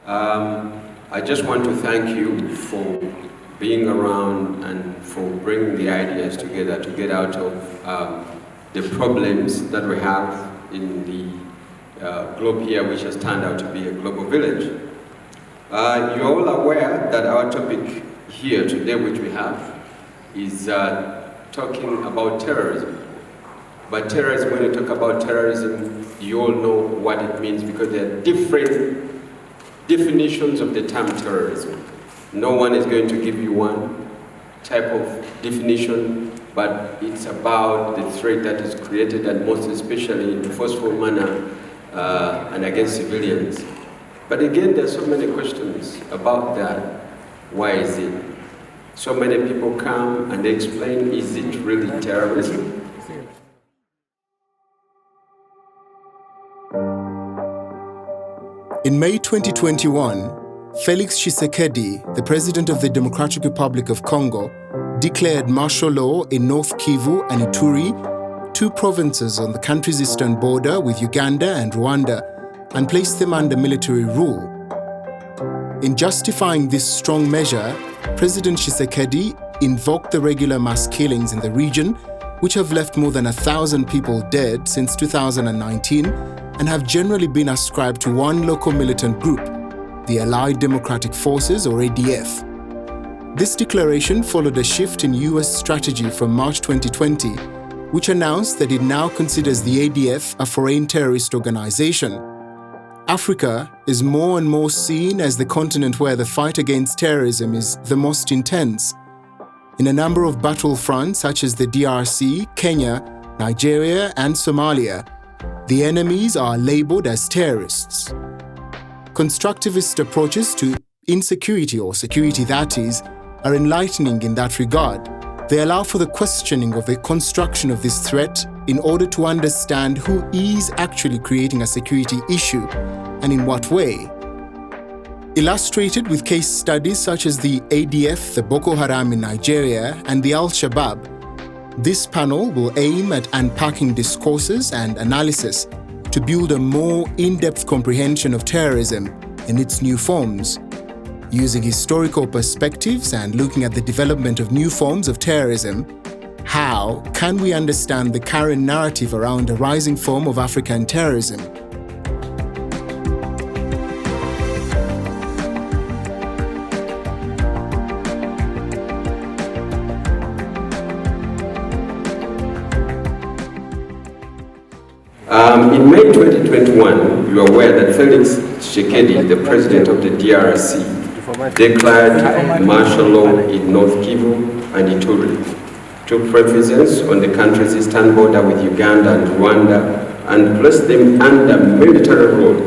I just want to thank you for being around and for bringing the ideas together to get out of the problems that we have in the globe here, which has turned out to be a global village. You're all aware that our topic here today, which we have, is talking about terrorism. But terrorism, when you talk about terrorism, you all know what it means because there are different definitions of the term terrorism. No one is going to give you one type of definition, but it's about the threat that is created, and most especially in a forceful manner and against civilians. But again, there are so many questions about that. Why is it? So many people come and they explain, is it really terrorism? In May 2021, Felix Tshisekedi, the president of the Democratic Republic of Congo, declared martial law in North Kivu and Ituri, two provinces on the country's eastern border with Uganda and Rwanda, and placed them under military rule. In justifying this strong measure, President Tshisekedi invoked the regular mass killings in the region, which have left more than 1,000 people dead since 2019 and have generally been ascribed to one local militant group, the Allied Democratic Forces, or ADF. This declaration followed a shift in US strategy from March 2020, which announced that it now considers the ADF a foreign terrorist organization. Africa is more and more seen as the continent where the fight against terrorism is the most intense. In a number of battlefronts such as the DRC, Kenya, Nigeria, and Somalia, the enemies are labeled as terrorists. Constructivist approaches to insecurity, or security that is, are enlightening in that regard. They allow for the questioning of the construction of this threat in order to understand who is actually creating a security issue and in what way. Illustrated with case studies such as the ADF, the Boko Haram in Nigeria, and the Al-Shabaab, this panel will aim at unpacking discourses and analysis to build a more in-depth comprehension of terrorism in its new forms. Using historical perspectives and looking at the development of new forms of terrorism, how can we understand the current narrative around a rising form of African terrorism? In May 2021, you are aware that Felix Tshisekedi, the president of the DRC, declared martial law in North Kivu and Ituri, two provinces on the country's eastern border with Uganda and Rwanda, and placed them under military rule.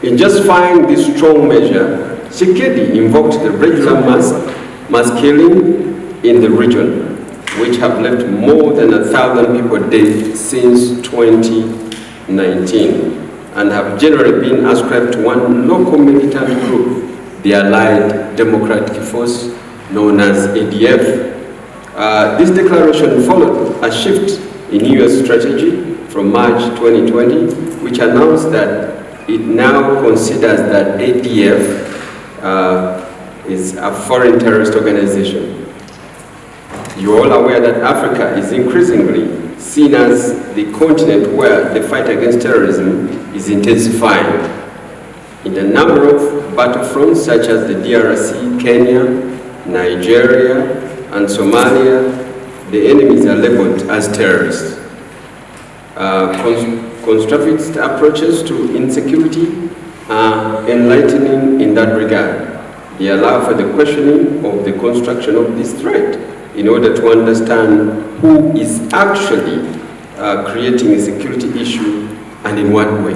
In justifying this strong measure, Tshisekedi invoked the regular mass killing in the region, which have left more than 1,000 people dead since 2019 and have generally been ascribed to one local militant group, the Allied Democratic Force, known as ADF. This declaration followed a shift in US strategy from March 2020, which announced that it now considers that ADF is a foreign terrorist organization. You're all aware that Africa is increasingly seen as the continent where the fight against terrorism is intensifying. In a number of battlefronts such as the DRC, Kenya, Nigeria, and Somalia, the enemies are labeled as terrorists. Constructivist approaches to insecurity are enlightening in that regard. They allow for the questioning of the construction of this threat in order to understand who is actually creating a security issue and in what way.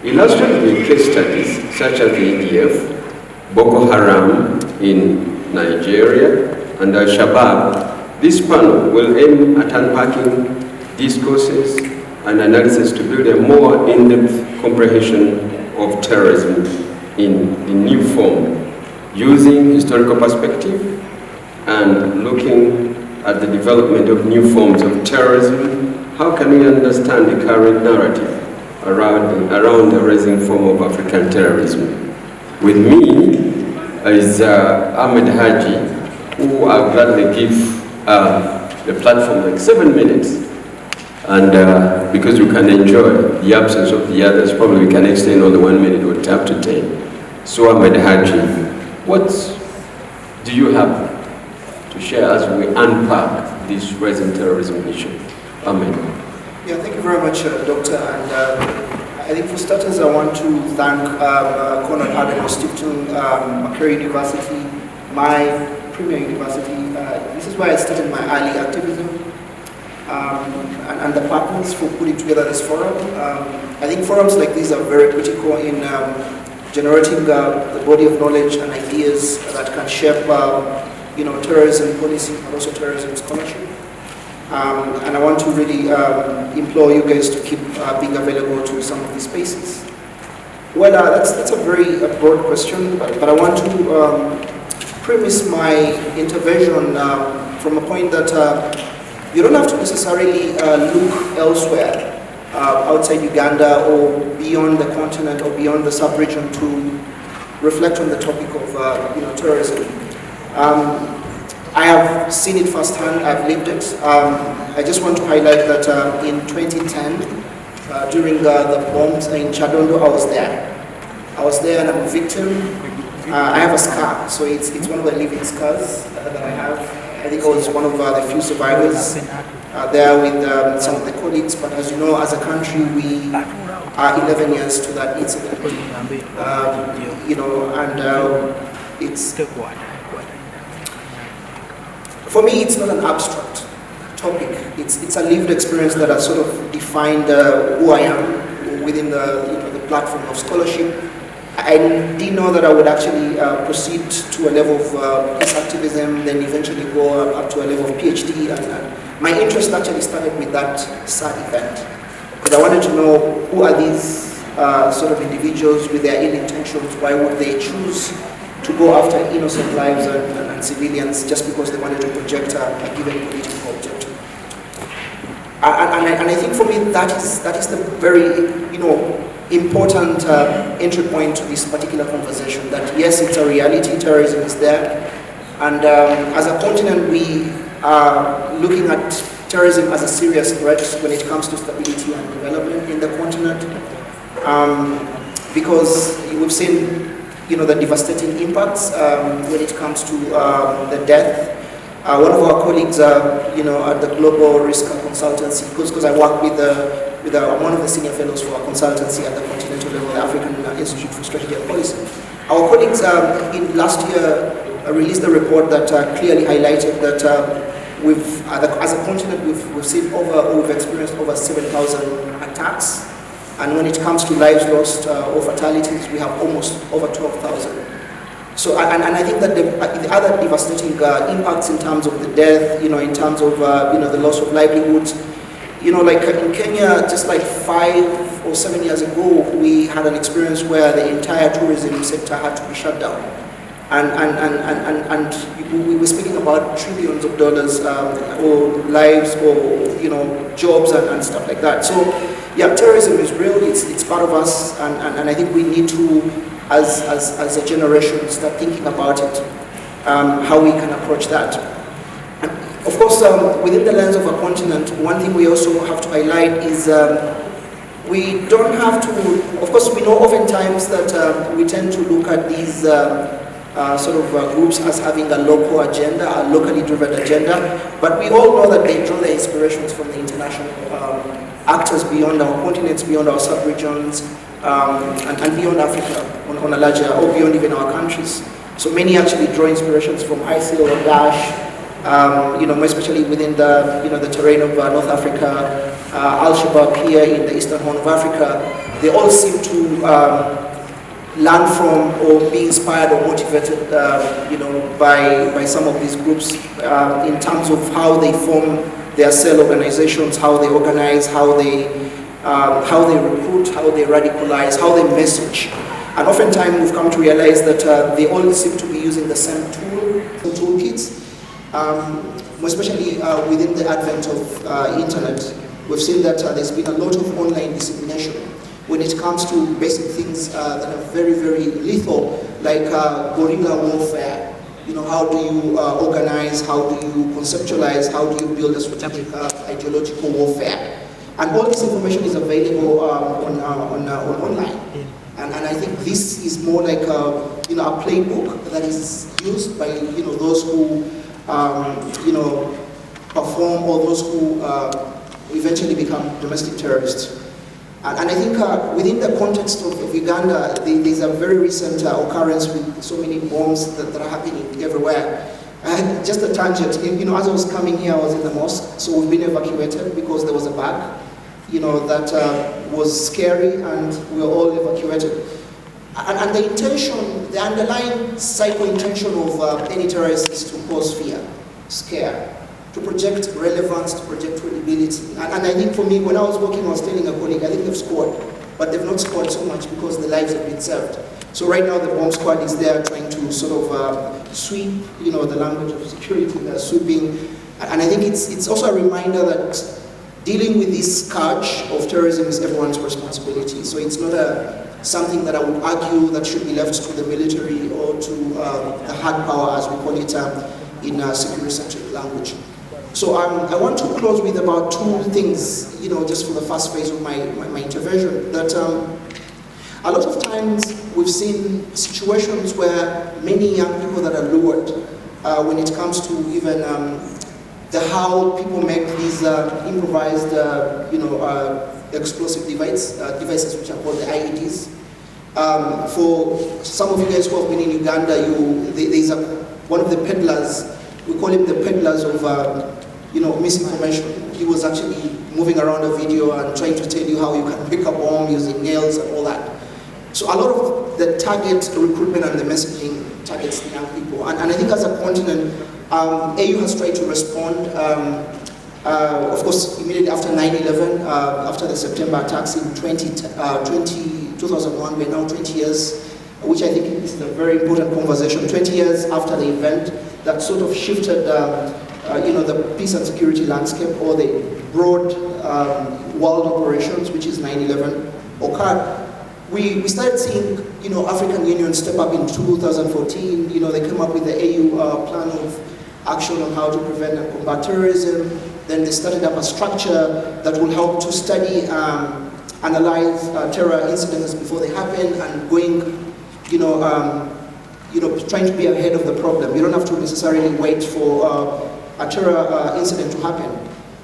Illustrated with case studies such as the ADF, Boko Haram in Nigeria, and Al-Shabaab, this panel will aim at unpacking discourses and analysis to build a more in-depth comprehension of terrorism in the new form, using historical perspective and looking at the development of new forms of terrorism. How can we understand the current narrative around the rising form of African terrorism? With me is Ahmed Haji, who I'll gladly give the platform like 7 minutes. And because we can enjoy the absence of the others, probably we can extend on the 1 minute or up to 10. So Ahmed Haji, what do you have to share as we unpack this rising terrorism issue? Ahmed. Yeah, thank you very much, Doctor. And I think for starters, I want to thank Konrad-Adenauer-Stiftung, Makerere University, my premier university. This is where I started my early activism, and the partners for putting together this forum. I think forums like these are very critical in generating the body of knowledge and ideas that can shape, terrorism policy, but also terrorism scholarship. And I want to really implore you guys to keep being available to some of these spaces. Well, that's a very broad question, but I want to premise my intervention from a point that you don't have to necessarily look elsewhere outside Uganda or beyond the continent or beyond the sub-region to reflect on the topic of terrorism. I have seen it firsthand, I've lived it. I just want to highlight that in 2010, during the bombs in Chadondo, I was there. I was there and I'm a victim. I have a scar, so it's one of the living scars that I have. I think I was one of the few survivors there with some of the colleagues, but as you know, as a country, we are 11 years to that incident. It's... For me, it's not an abstract topic. It's a lived experience that has sort of defined who I am within the platform of scholarship. I didn't know that I would actually proceed to a level of peace activism, then eventually go up to a level of PhD. And my interest actually started with that sad event, because I wanted to know who are these sort of individuals with their ill intentions. Why would they choose to go after innocent lives and civilians just because they wanted to project a given political objective? And I think for me that is the very important entry point to this particular conversation. That yes, it's a reality. Terrorism is there, and as a continent, we are looking at terrorism as a serious threat when it comes to stability and development in the continent, because we've seen the devastating impacts when it comes to the death. One of our colleagues, at the Global Risk Consultancy, because I work with one of the senior fellows for our consultancy at the continental level, the African Institute for Strategic Policy. Our colleagues in last year released a report that clearly highlighted that as a continent, we've experienced over 7,000 attacks. And when it comes to lives lost or fatalities, we have almost over 12,000. So, and I think that the other devastating impacts in terms of the death, in terms of the loss of livelihoods, like in Kenya, just like 5 or 7 years ago, we had an experience where the entire tourism sector had to be shut down, and we were speaking about trillions of dollars or lives or jobs and stuff like that. So. Yeah, terrorism is real, it's part of us, and I think we need to, as a generation, start thinking about it, how we can approach that. And of course, within the lens of a continent, one thing we also have to highlight is we don't have to, of course we know oftentimes that we tend to look at these groups as having a local agenda, a locally driven agenda, but we all know that they draw their inspirations from the international actors beyond our continents, beyond our sub-regions, and beyond Africa on a larger, or beyond even our countries. So many actually draw inspirations from ISIL or Daesh, more especially within the terrain of North Africa, Al-Shabaab here in the eastern horn of Africa. They all seem to learn from or be inspired or motivated, by some of these groups in terms of how they form their cell organizations, how they organize, how they recruit, how they radicalize, how they message. And oftentimes we've come to realize that they all seem to be using the same toolkits, especially within the advent of internet. We've seen that there's been a lot of online dissemination. when it comes to basic things that are very, very lethal, like guerrilla warfare. You know, how do you organize, how do you conceptualize, how do you build a strategic ideological warfare? And all this information is available online. And I think this is more like a playbook that is used by those who perform, or those who eventually become domestic terrorists. And I think within the context of Uganda, there's a very recent occurrence with so many bombs that are happening everywhere. Just a tangent, as I was coming here, I was in the mosque, so we've been evacuated because there was a bug, that was scary, and we were all evacuated. And the intention, the underlying psycho-intention of any terrorist is to cause fear, scare, to project relevance, to project credibility. And I think for me, when I was working, I was telling a colleague, I think they've scored, but they've not scored so much because the lives have been saved. So right now the bomb squad is there trying to sort of sweep, the language of security, they're sweeping. And I think it's also a reminder that dealing with this scourge of terrorism is everyone's responsibility. So it's not something that I would argue that should be left to the military or to the hard power, as we call it in security-centric language. So I want to close with about two things, just for the first phase of my intervention, that a lot of times we've seen situations where many young people that are lured when it comes to even how people make these improvised, explosive devices which are called the IEDs. For some of you guys who have been in Uganda, there's one of the peddlers, we call him the peddlers of misinformation. He was actually moving around a video and trying to tell you how you can pick a bomb using nails and all that. So a lot of the target recruitment and the messaging targets the young people. And I think as a continent, AU has tried to respond, of course, immediately after 9/11, after the September attacks in 2001, we're now 20 years, which I think is a very important conversation. 20 years after the event that sort of shifted the peace and security landscape, or the broad world operations, which is 9/11 occurred. We started seeing, African Union step up in 2014. They came up with the AU plan of action on how to prevent and combat terrorism. Then they started up a structure that will help to study, analyze terror incidents before they happen, and going, trying to be ahead of the problem. You don't have to necessarily wait for a terror incident to happen.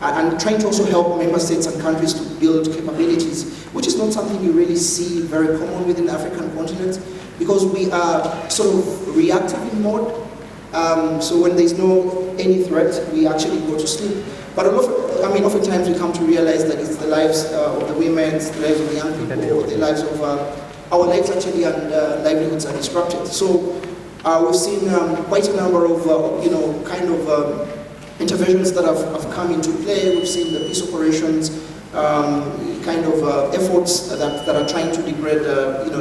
And trying to also help member states and countries to build capabilities, which is not something you really see very common within the African continent, because we are sort of reactive in mode. So when there's any threat, we actually go to sleep. But oftentimes we come to realize that it's the lives of the women, it's the lives of the young people, or the lives of our lives actually, and livelihoods are disrupted. So we've seen quite a number of, interventions that have come into play. We've seen the peace operations, efforts that are trying to degrade,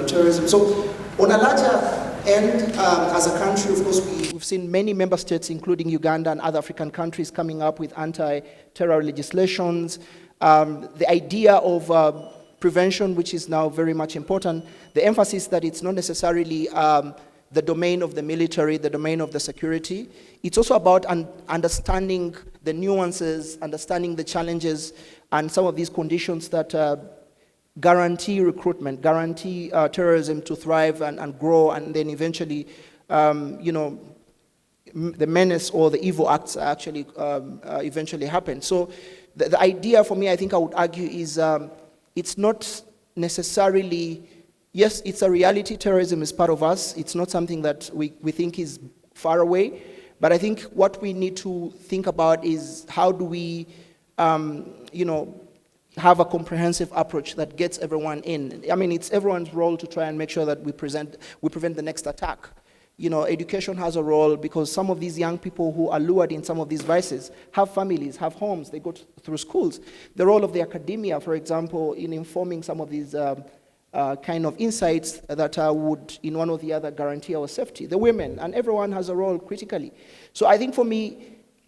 terrorism. So on a larger end, as a country, of course, we've seen many member states, including Uganda and other African countries, coming up with anti-terror legislations. The idea of prevention, which is now very much important, the emphasis that it's not necessarily the domain of the military, the domain of the security. It's also about understanding the nuances, understanding the challenges, and some of these conditions that guarantee recruitment, guarantee terrorism to thrive and grow, and then eventually, the menace or the evil acts actually eventually happen. So the idea for me, I think I would argue, is it's not necessarily, yes, it's a reality. Terrorism is part of us. It's not something that we think is far away. But I think what we need to think about is how do we, have a comprehensive approach that gets everyone in. I mean, it's everyone's role to try and make sure that we prevent the next attack. Education has a role, because some of these young people who are lured in some of these vices have families, have homes, they go through schools. The role of the academia, for example, in informing some of these kind of insights that would, in one or the other, guarantee our safety. The women, and everyone has a role critically. So I think for me,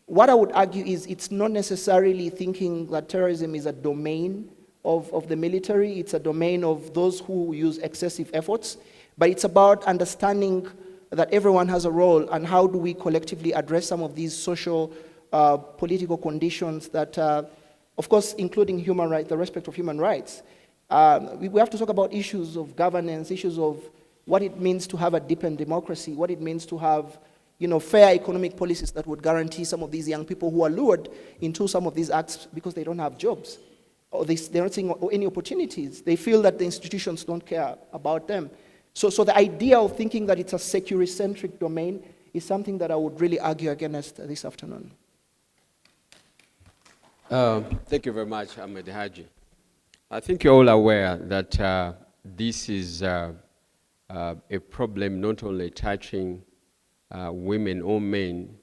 what I would argue is it's not necessarily thinking that terrorism is a domain of the military. It's a domain of those who use excessive efforts. But it's about understanding that everyone has a role, and how do we collectively address some of these social, political conditions that, of course, including human rights, the respect of human rights. We have to talk about issues of governance, issues of what it means to have a deepened democracy, what it means to have, fair economic policies that would guarantee some of these young people who are lured into some of these acts because they don't have jobs, or they're not seeing any opportunities. They feel that the institutions don't care about them. So the idea of thinking that it's a security-centric domain is something that I would really argue against this afternoon. Thank you very much, Ahmed Haji. I think you're all aware that this is a problem not only touching women or men,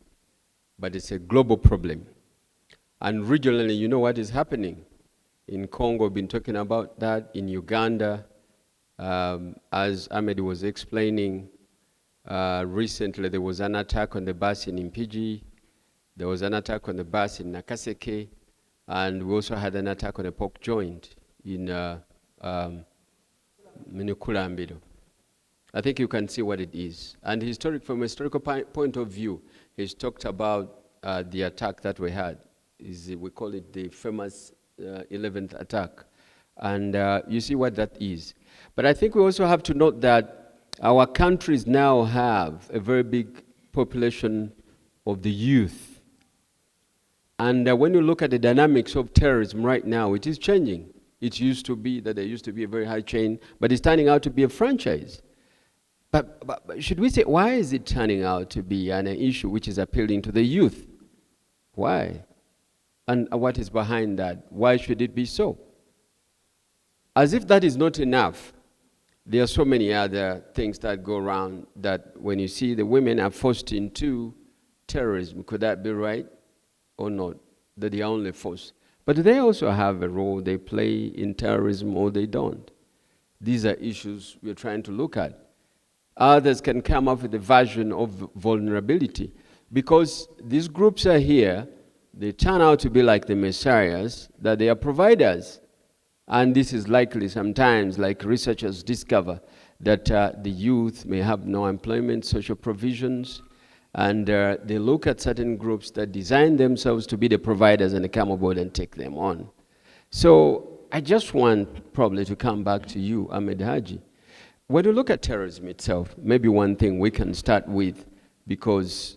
but it's a global problem. And regionally, you know what is happening. In Congo, we've been talking about that. In Uganda, as Ahmed was explaining, recently there was an attack on the bus in Impigi, there was an attack on the bus in Nakaseke, and we also had an attack on a pork joint in Minikulambiro. I think you can see what it is. And from a historical point of view, he's talked about the attack that we had. We call it the famous 11th attack. And you see what that is. But I think we also have to note that our countries now have a very big population of the youth. And when you look at the dynamics of terrorism right now, it is changing. It used to be that there used to be a very high chain, but it's turning out to be a franchise. But should we say, why is it turning out to be an issue which is appealing to the youth? Why? And what is behind that? Why should it be so? As if that is not enough, there are so many other things that go around that when you see the women are forced into terrorism, could that be right or not? That they are only forced. But they also have a role they play in terrorism, or they don't. These are issues we're trying to look at. Others can come up with a version of vulnerability, because these groups are here, they turn out to be like the messiahs, that they are providers. And this is likely sometimes, like researchers discover, that the youth may have no employment, social provisions, and they look at certain groups that design themselves to be the providers, and they come aboard and take them on. So I just want probably to come back to you, Ahmed Haji. When you look at terrorism itself, maybe one thing we can start with, because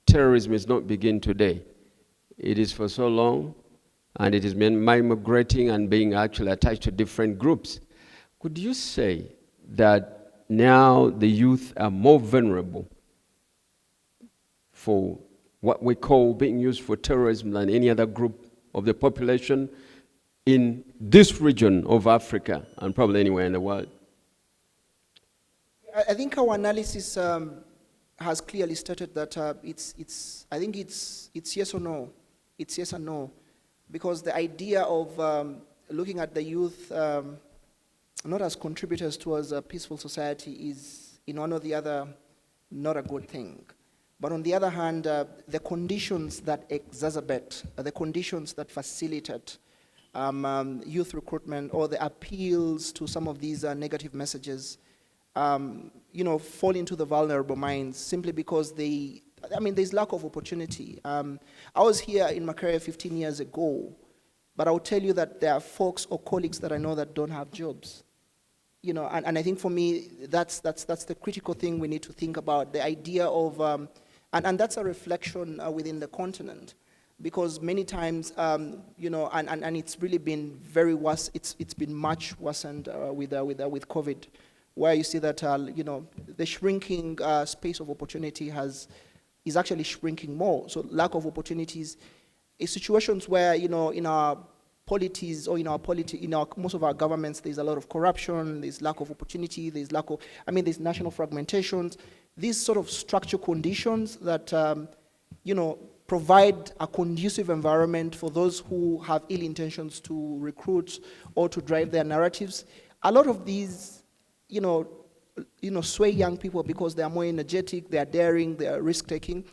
terrorism is not begin today. It is for so long, and it has been migrating and being actually attached to different groups. Could you say that now the youth are more vulnerable for what we call being used for terrorism than any other group of the population in this region of Africa and probably anywhere in the world? I think our analysis has clearly stated that it's yes or no. It's yes and no. Because the idea of looking at the youth not as contributors towards a peaceful society is, in one or the other, not a good thing. But on the other hand, the conditions that exacerbate, the conditions that facilitate youth recruitment, or the appeals to some of these negative messages, fall into the vulnerable minds simply because there's lack of opportunity. I was here in Makerere 15 years ago, but I'll tell you that there are folks or colleagues that I know that don't have jobs. And I think for me, that's the critical thing we need to think about, the idea of, and that's a reflection within the continent, because many times, and it's really been very worse, it's been much worsened with COVID, where you see that, the shrinking space of opportunity is actually shrinking more. So lack of opportunities is situations where, in our polities or in most of our governments, there's a lot of corruption, there's lack of opportunity, there's national fragmentations, these sort of structural conditions that, provide a conducive environment for those who have ill intentions to recruit or to drive their narratives. A lot of these, sway young people because they are more energetic, they are daring, they are risk-taking.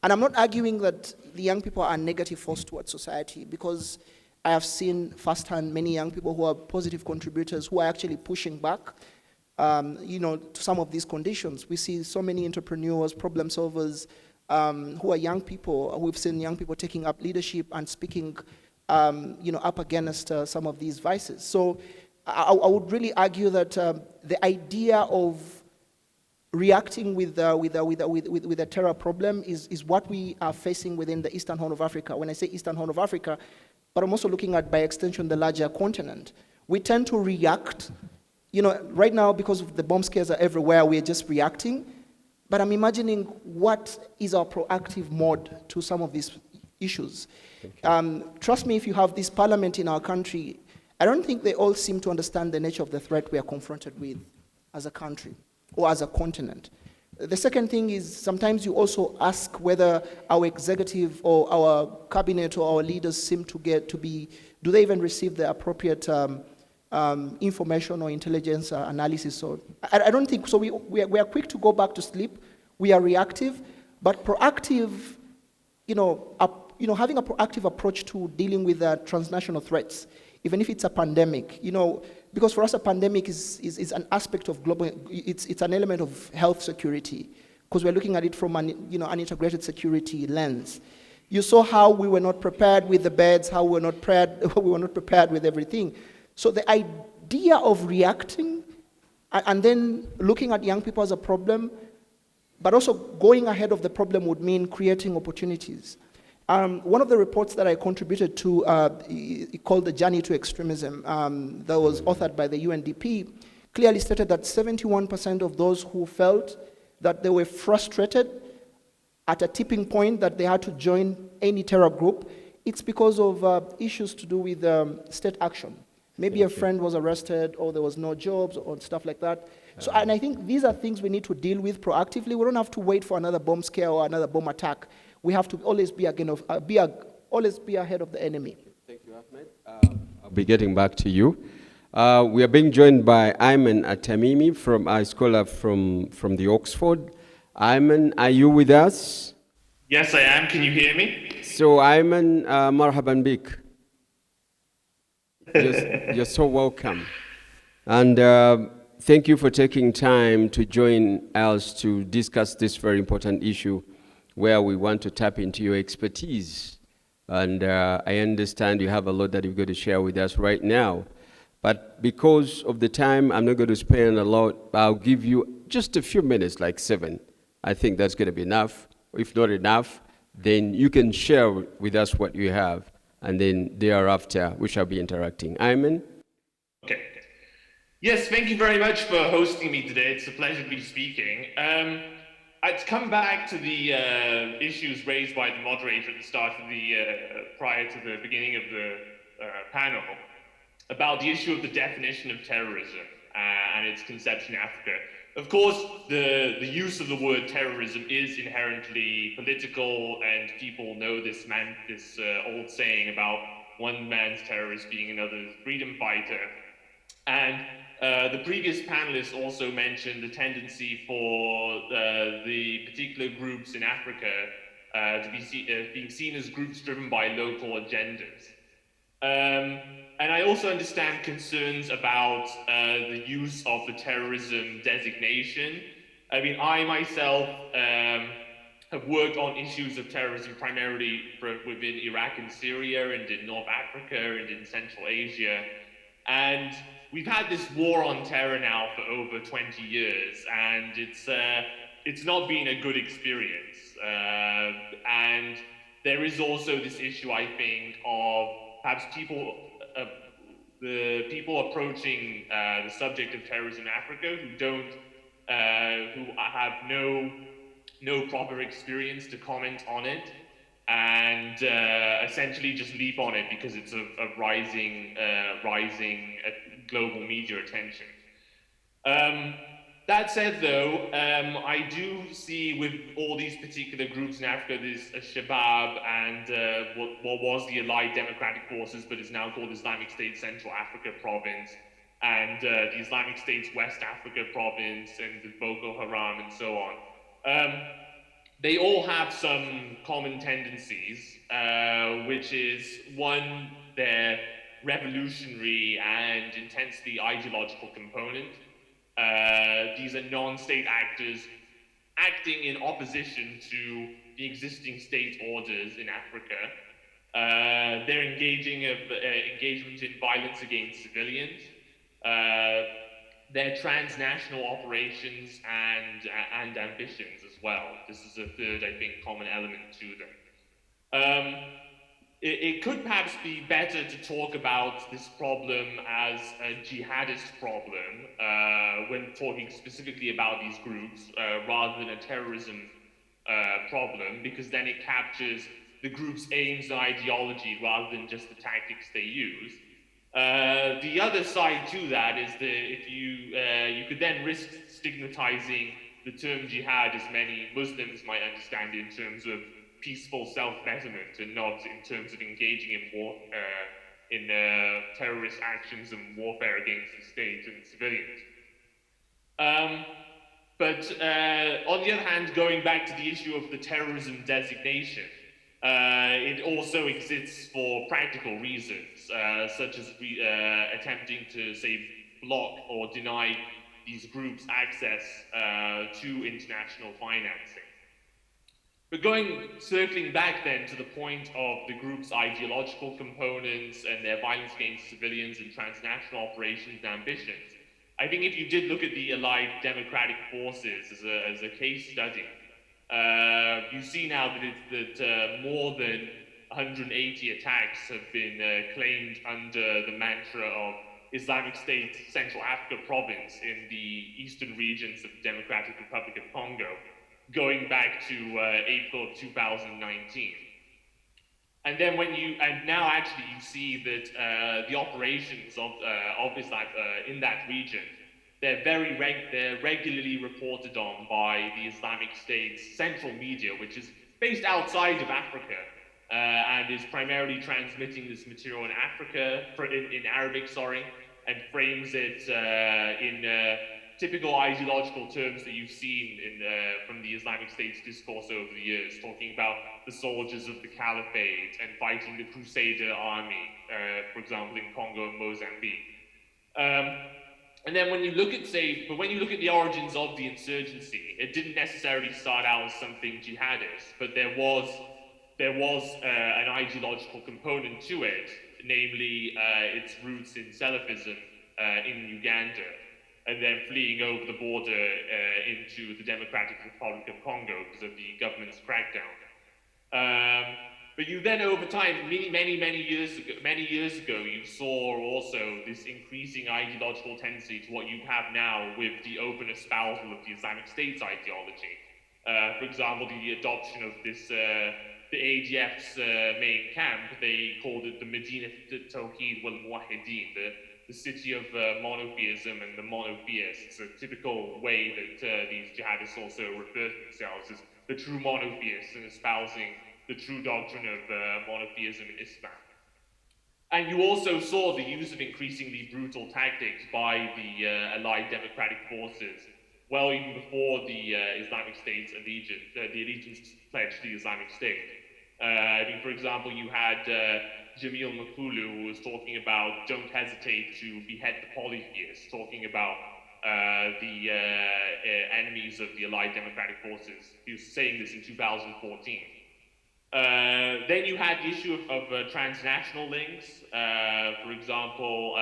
And I'm not arguing that the young people are a negative force towards society, because I have seen firsthand many young people who are positive contributors who are actually pushing back, to some of these conditions. We see so many entrepreneurs, problem solvers, who are young people. We've seen young people taking up leadership and speaking, up against some of these vices. So I would really argue that the idea of reacting with the terror problem is what we are facing within the Eastern Horn of Africa. When I say Eastern Horn of Africa, but I'm also looking at, by extension, the larger continent. We tend to react, right now, because of the bomb scares are everywhere, we're just reacting. But I'm imagining what is our proactive mode to some of these issues. Trust me, if you have this parliament in our country, I don't think they all seem to understand the nature of the threat we are confronted with as a country or as a continent. The second thing is sometimes you also ask whether our executive or our cabinet or our leaders seem to do they even receive the appropriate information or intelligence analysis? So I don't think so. We are quick to go back to sleep. We are reactive, but proactive, having a proactive approach to dealing with transnational threats, even if it's a pandemic, because for us a pandemic is an aspect of global, it's an element of health security, because we're looking at it from an integrated security lens. You saw how we were not prepared with the beds, how we were not prepared with everything. So the idea of reacting and then looking at young people as a problem, but also going ahead of the problem would mean creating opportunities. One of the reports that I contributed to, called The Journey to Extremism, that was authored by the UNDP, clearly stated that 71% of those who felt that they were frustrated at a tipping point that they had to join any terror group, it's because of issues to do with state action. Maybe a friend was arrested, or there was no jobs, or stuff like that. So, and I think these are things we need to deal with proactively. We don't have to wait for another bomb scare or another bomb attack. We have to always be ahead of the enemy. Thank you, Ahmed. I'll be getting back to you. We are being joined by Ayman Atamimi, a scholar from the Oxford. Ayman, are you with us? Yes, I am. Can you hear me? So, Ayman, marhaban bik. You're so welcome. And thank you for taking time to join us to discuss this very important issue where we want to tap into your expertise. And I understand you have a lot that you're going to share with us right now. But because of the time, I'm not going to spend a lot. I'll give you just a few minutes, like 7. I think that's going to be enough. If not enough, then you can share with us what you have. And then thereafter, we shall be interacting. Ayman? Okay. Yes, thank you very much for hosting me today. It's a pleasure to be speaking. I'd come back to the issues raised by the moderator at the start of prior to the beginning of the panel, about the issue of the definition of terrorism and its conception in Africa. Of course, the use of the word terrorism is inherently political, and people know this old saying about one man's terrorist being another's freedom fighter. And the previous panelists also mentioned the tendency for the particular groups in Africa to be being seen as groups driven by local agendas. And I also understand concerns about the use of the terrorism designation. I mean, I myself have worked on issues of terrorism primarily within Iraq and Syria, and in North Africa, and in Central Asia. And we've had this war on terror now for over 20 years, and it's not been a good experience. And there is also this issue, I think, of perhaps the people approaching the subject of terrorism in Africa who have no proper experience to comment on it, and essentially just leap on it because it's a rising global media attention. That said, though, I do see with all these particular groups in Africa, this Shabab and what was the Allied Democratic Forces, but is now called Islamic State Central Africa Province, and the Islamic State's West Africa Province, and the Boko Haram, and so on. They all have some common tendencies, which is one, their revolutionary and intensely ideological component. These are non-state actors acting in opposition to the existing state orders in Africa. Their engagement in violence against civilians, their transnational operations and ambitions as well. This is a third, I think, common element to them. It could perhaps be better to talk about this problem as a jihadist problem when talking specifically about these groups rather than a terrorism problem, because then it captures the group's aims and ideology rather than just the tactics they use. The other side to that is that if you could then risk stigmatizing the term jihad, as many Muslims might understand it, in terms of peaceful self-betterment and not in terms of engaging in war, in terrorist actions and warfare against the state and civilians. But on the other hand, going back to the issue of the terrorism designation, it also exists for practical reasons, such as attempting to, say, block or deny these groups access to international financing. But circling back then to the point of the group's ideological components and their violence against civilians and transnational operations and ambitions, I think if you did look at the Allied Democratic Forces as a case study, you see now that more than 180 attacks have been claimed under the mantra of Islamic State Central Africa Province in the eastern regions of the Democratic Republic of Congo, going back to April of 2019. And then now actually you see that the operations of Islam in that region, they're regularly reported on by the Islamic State's central media, which is based outside of Africa and is primarily transmitting this material in Arabic, and frames it in typical ideological terms that you've seen from the Islamic State's discourse over the years, talking about the soldiers of the caliphate and fighting the Crusader army, for example, in Congo and Mozambique. And then when you look at the origins of the insurgency, it didn't necessarily start out as something jihadist, but there was an ideological component to it, namely its roots in Salafism in Uganda, and then fleeing over the border into the Democratic Republic of Congo because of the government's crackdown. But you then, over time, many years ago, you saw also this increasing ideological tendency to what you have now with the open espousal of the Islamic State's ideology. For example, the adoption of this, the ADF's main camp, they called it the Medina Tawheed wal Muwahideen, the city of monotheism and the monotheists. It's a typical way that these jihadists also refer to themselves as the true monotheists and espousing the true doctrine of monotheism in Islam. And you also saw the use of increasingly brutal tactics by the Allied Democratic Forces, well even before the Islamic State's allegiance pledge to the Islamic State. I mean, for example, you had Jamil Makulu, who was talking about don't hesitate to behead the polytheists, talking about the enemies of the Allied Democratic Forces. He was saying this in 2014. Then you had the issue of transnational links, for example,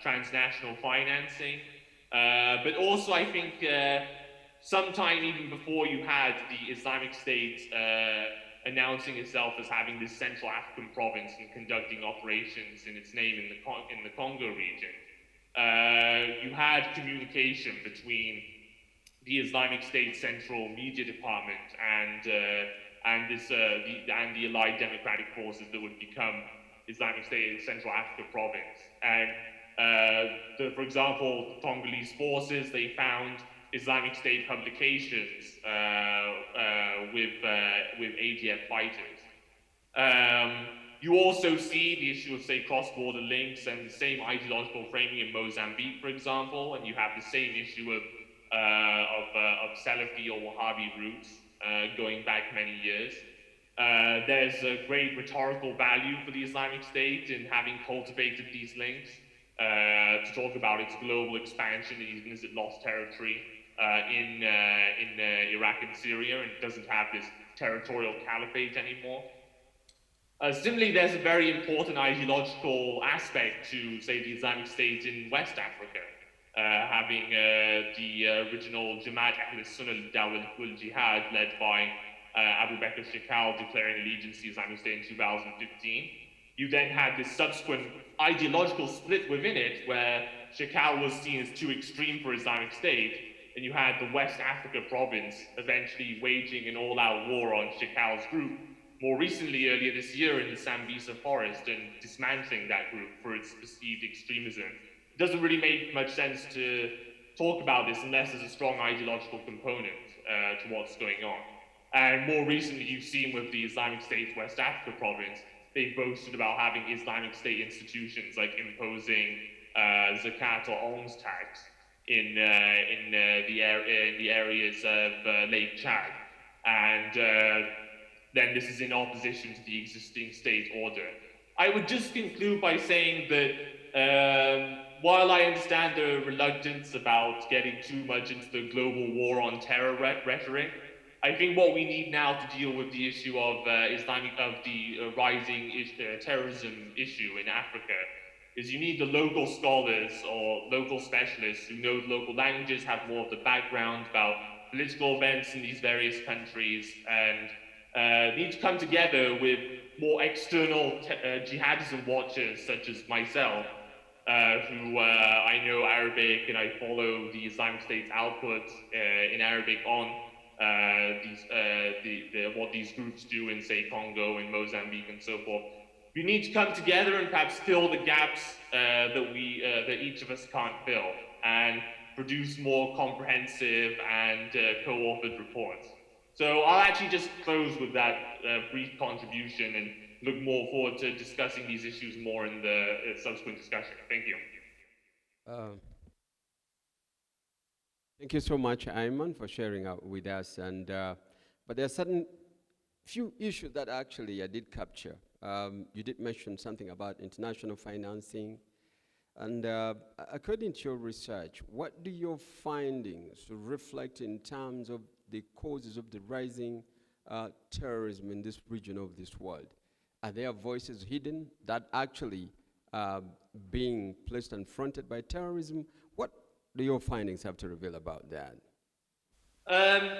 transnational financing, but also I think sometime even before you had the Islamic State announcing itself as having this Central African province and conducting operations in its name in the Congo region, you had communication between the Islamic State Central Media Department and the Allied Democratic Forces that would become Islamic State Central Africa Province. And for example, the Congolese forces, they found Islamic State publications with ADF fighters. You also see the issue of, say, cross-border links and the same ideological framing in Mozambique, for example, and you have the same issue of Salafi or Wahhabi roots going back many years. There's a great rhetorical value for the Islamic State in having cultivated these links to talk about its global expansion, even as it lost territory in Iraq and Syria, and it doesn't have this territorial caliphate anymore. Similarly, there's a very important ideological aspect to, say, the Islamic State in West Africa, having the original Jamaat Ahl-Sunnah al-Dawla wal-Jihad led by Abu Bakr Shekau declaring allegiance to the Islamic State in 2015. You then had this subsequent ideological split within it, where Shekau was seen as too extreme for Islamic State, and you had the West Africa province eventually waging an all-out war on Shekau's group, more recently earlier this year in the Sambisa forest, and dismantling that group for its perceived extremism. It doesn't really make much sense to talk about this unless there's a strong ideological component to what's going on. And more recently, you've seen with the Islamic State West Africa province, they've boasted about having Islamic State institutions like imposing zakat or alms tax in the areas of Lake Chad, and then this is in opposition to the existing state order. I would just conclude by saying that while I understand the reluctance about getting too much into the global war on terror rhetoric, I think what we need now to deal with the issue of the rising terrorism issue in Africa is you need the local scholars or local specialists who know the local languages, have more of the background about political events in these various countries, and need to come together with more external jihadism watchers such as myself, who I know Arabic and I follow the Islamic State's output in Arabic on what these groups do in, say, Congo and Mozambique and so forth. We need to come together and perhaps fill the gaps that each of us can't fill, and produce more comprehensive and co-authored reports. So I'll actually just close with that brief contribution and look more forward to discussing these issues more in the subsequent discussion. Thank you. Thank you so much, Ayman, for sharing out with us. And but there are certain few issues that actually I did capture. You did mention something about international financing. And according to your research, what do your findings reflect in terms of the causes of the rising terrorism in this region of this world? Are there voices hidden that actually being placed and fronted by terrorism? What do your findings have to reveal about that?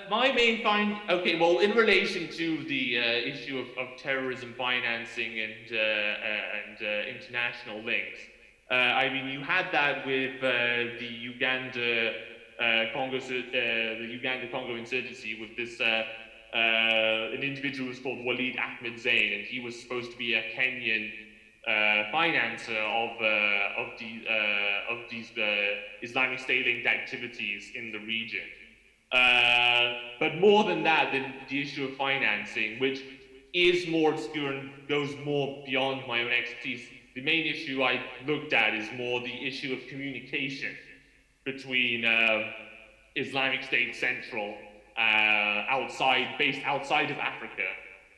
My main okay, well, in relation to the issue of terrorism financing and international links, I mean, you had that with the Uganda Congo insurgency with this an individual who was called Walid Ahmed Zain, and he was supposed to be a Kenyan financer of these Islamic State-linked activities in the region. But more than that, the issue of financing, which is more obscure and goes more beyond my own expertise, the main issue I looked at is more the issue of communication between Islamic State Central, based outside of Africa,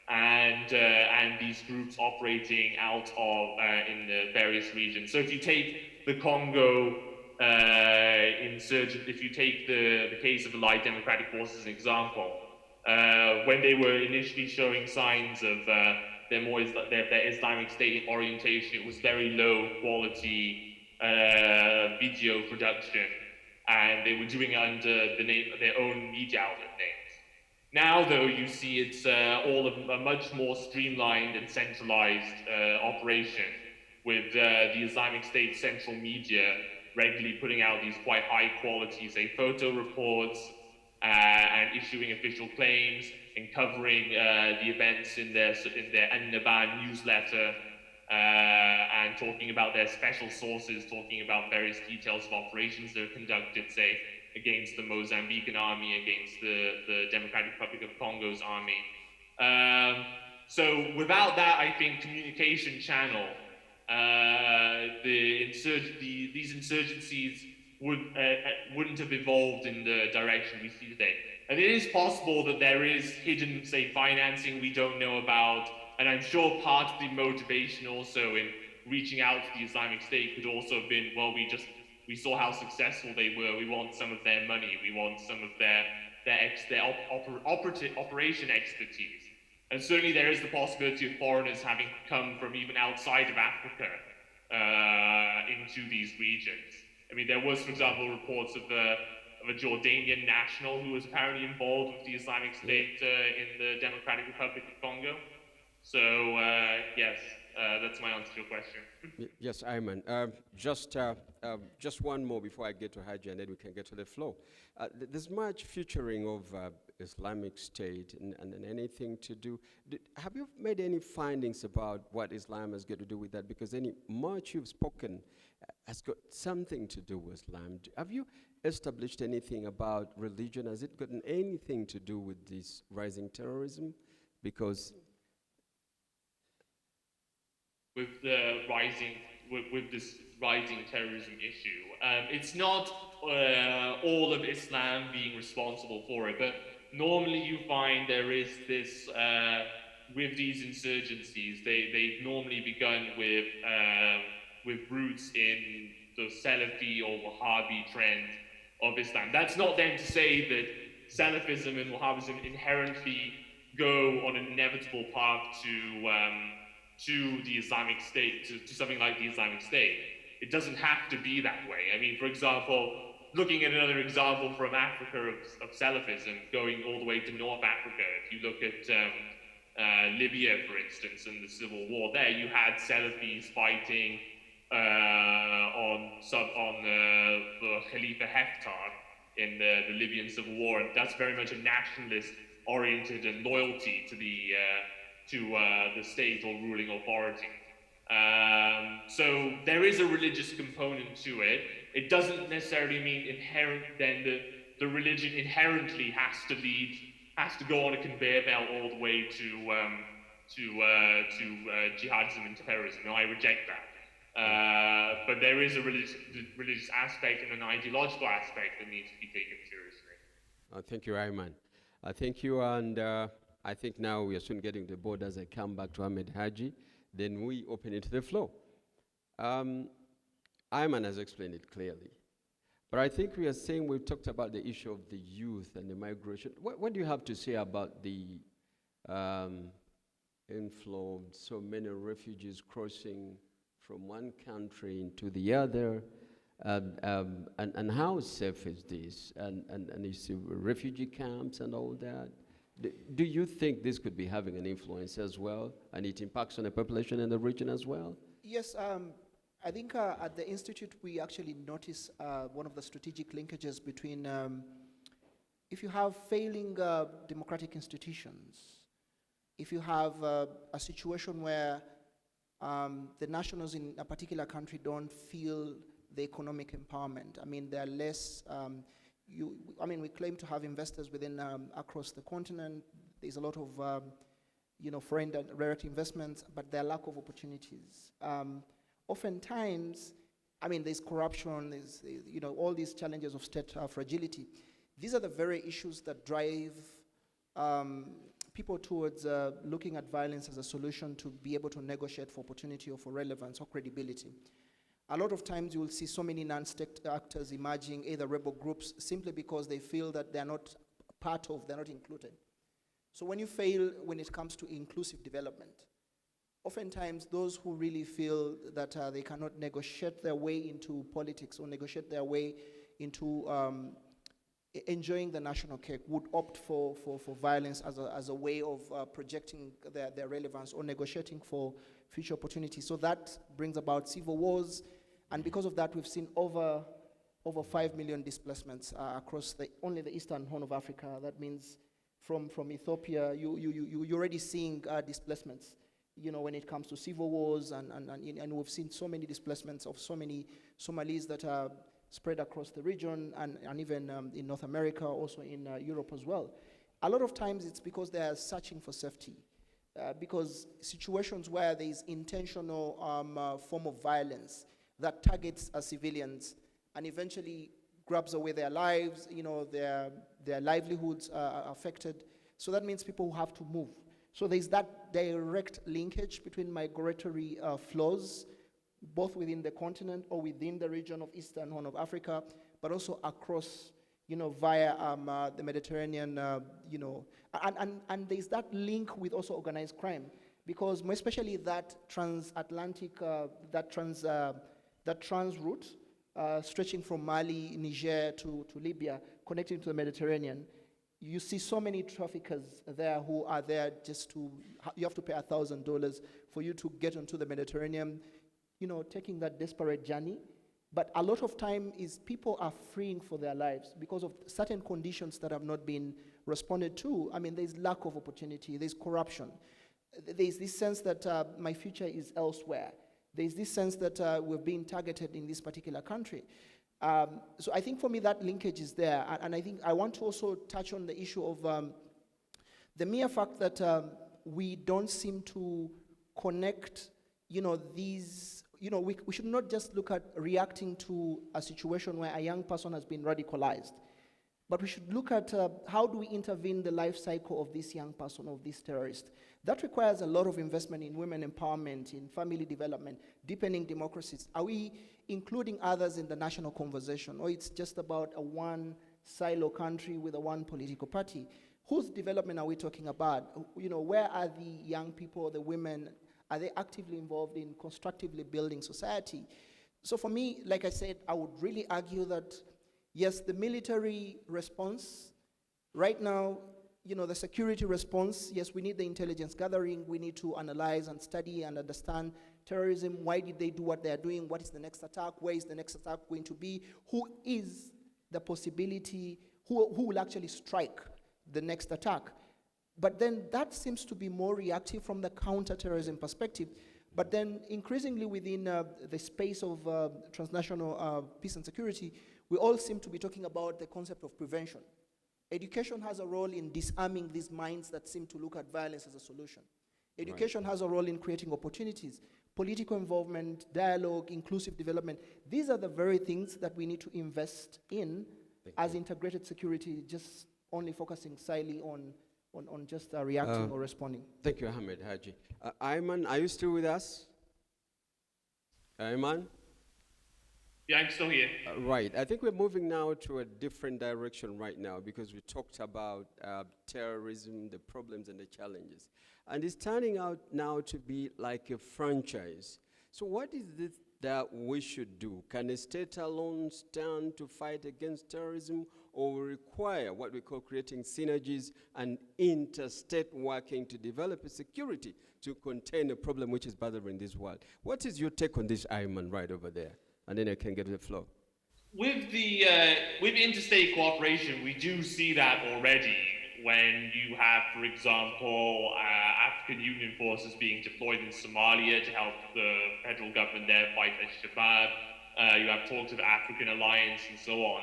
and these groups operating out of in the various regions. So if you take the Congo insurgent, if you take the case of the Allied Democratic Forces as an example, when they were initially showing signs of their Islamic State orientation, it was very low quality video production, and they were doing it under the name of their own media outlet names. Now, though, you see it's all of a much more streamlined and centralized operation, with the Islamic State central media regularly putting out these quite high quality, say, photo reports, and issuing official claims and covering the events in their An-Naban newsletter, and talking about their special sources, talking about various details of operations that are conducted, say, against the Mozambican army, against the Democratic Republic of Congo's army. So without that, I think communication channel, these insurgencies wouldn't have evolved in the direction we see today. And it is possible that there is hidden, say, financing we don't know about, and I'm sure part of the motivation also in reaching out to the Islamic State could also have been, well, we saw how successful they were, we want some of their money, we want some of their operation expertise. And certainly there is the possibility of foreigners having come from even outside of Africa into these regions. I mean, there was, for example, reports of a Jordanian national who was apparently involved with the Islamic State in the Democratic Republic of Congo. So, yes, that's my answer to your question. Yes, Ayman. Just one more before I get to Haji, and then we can get to the flow. There's much featuring of Islamic State and anything to do. Have you made any findings about what Islam has got to do with that? Because much you've spoken has got something to do with Islam. Have you established anything about religion? Has it gotten anything to do with this rising terrorism? Because with this rising terrorism issue, it's not all of Islam being responsible for it, but normally you find there is this, with these insurgencies, they've normally begun with roots in the Salafi or Wahhabi trend of Islam. That's not then to say that Salafism and Wahhabism inherently go on an inevitable path to the Islamic State, to something like the Islamic State. It doesn't have to be that way. I mean, for example, looking at another example from Africa of Salafism, going all the way to North Africa, if you look at Libya, for instance, and the civil war there, you had Salafis fighting on the Khalifa Haftar in the Libyan civil war, and that's very much a nationalist-oriented and loyalty to the state or ruling authority. So there is a religious component to it. It doesn't necessarily mean then the religion inherently has to go on a conveyor belt all the way to jihadism and terrorism. No, I reject that. But there is a religious aspect and an ideological aspect that needs to be taken seriously. Thank you, Ayman. Thank you, and I think now we are soon getting the board as I come back to Ahmed Haji. Then we open it to the floor. Ayman has explained it clearly. But I think we've talked about the issue of the youth and the migration. What do you have to say about the inflow of so many refugees crossing from one country into the other? And how safe is this? And you see refugee camps and all that? Do you think this could be having an influence as well, and it impacts on the population in the region as well? Yes, I think at the Institute we actually notice one of the strategic linkages between if you have failing democratic institutions, if you have a situation where the nationals in a particular country don't feel the economic empowerment. I mean, they're less, we claim to have investors within, across the continent. There's a lot of, foreign and direct investments, but there are lack of opportunities. Oftentimes, there's corruption, there's, all these challenges of state fragility. These are the very issues that drive people towards looking at violence as a solution to be able to negotiate for opportunity or for relevance or credibility. A lot of times you will see so many non-state actors emerging, either rebel groups, simply because they feel that they're not part of, they're not included. So when you fail when it comes to inclusive development, oftentimes those who really feel that they cannot negotiate their way into politics or negotiate their way into enjoying the national cake would opt for violence as a way of projecting their relevance or negotiating for future opportunities. So that brings about civil wars, and because of that we've seen over 5 million displacements across only the eastern horn of Africa. That means from Ethiopia, you're already seeing displacements, when it comes to civil wars, and we've seen so many displacements of so many Somalis that are spread across the region, and even in North America, also in Europe as well. A lot of times it's because they are searching for safety, because situations where there is intentional form of violence that targets civilians and eventually grabs away their lives, their their livelihoods are affected. So that means people have to move. So there's that direct linkage between migratory flows, both within the continent or within the region of Eastern Horn of Africa, but also across, via the Mediterranean, and there's that link with also organized crime, because more especially that transatlantic, that trans route, stretching from Mali, Niger to Libya, connecting to the Mediterranean. You see so many traffickers there who are there you have to pay $1,000 for you to get onto the Mediterranean, taking that desperate journey. But a lot of time is people are fleeing for their lives because of certain conditions that have not been responded to. I mean, there's lack of opportunity, there's corruption. There's this sense that my future is elsewhere. There's this sense that we're being targeted in this particular country. So I think for me that linkage is there. And I think I want to also touch on the issue of the mere fact that we don't seem to connect, these, we should not just look at reacting to a situation where a young person has been radicalized, but we should look at how do we intervene the life cycle of this young person, of this terrorist. That requires a lot of investment in women empowerment, in family development, deepening democracies. Are we including others in the national conversation, or it's just about a one silo country with a one political party? Whose development are we talking about? Where are the young people, the women? Are they actively involved in constructively building society? So for me, like I said, I would really argue that, yes, the military response, right now, the security response, yes, we need the intelligence gathering, we need to analyze and study and understand terrorism, why did they do what they are doing, what is the next attack, where is the next attack going to be, who is the possibility, who will actually strike the next attack. But then that seems to be more reactive from the counterterrorism perspective. But then increasingly within the space of transnational peace and security, we all seem to be talking about the concept of prevention. Education has a role in disarming these minds that seem to look at violence as a solution. Education has a role in creating opportunities. Political involvement, dialogue, inclusive development. These are the very things that we need to invest in as integrated security, just only focusing solely on just reacting or responding. Thank you, Ahmed Haji. Ayman, are you still with us? Ayman? Yeah, I'm still here. Right. I think we're moving now to a different direction right now, because we talked about terrorism, the problems and the challenges. And it's turning out now to be like a franchise. So what is it that we should do? Can a state alone stand to fight against terrorism, or we require what we call creating synergies and interstate working to develop a security to contain a problem which is bothering this world? What is your take on this, Ayman, right over there? And then I can get to the floor. With interstate cooperation, we do see that already when you have, for example, African Union forces being deployed in Somalia to help the federal government there fight al-Shabaab. You have talks of African alliance and so on.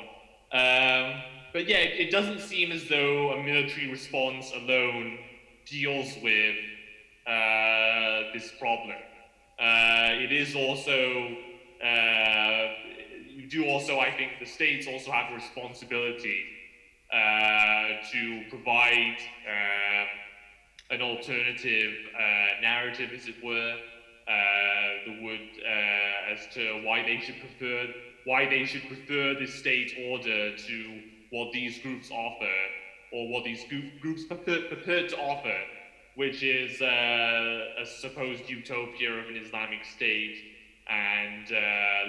But yeah, it doesn't seem as though a military response alone deals with this problem. It is also, you do also, I think the states also have a responsibility to provide an alternative narrative, as it were, as to why they should prefer the state order to what these groups offer, or what these groups prefer to offer, which is a supposed utopia of an Islamic State, and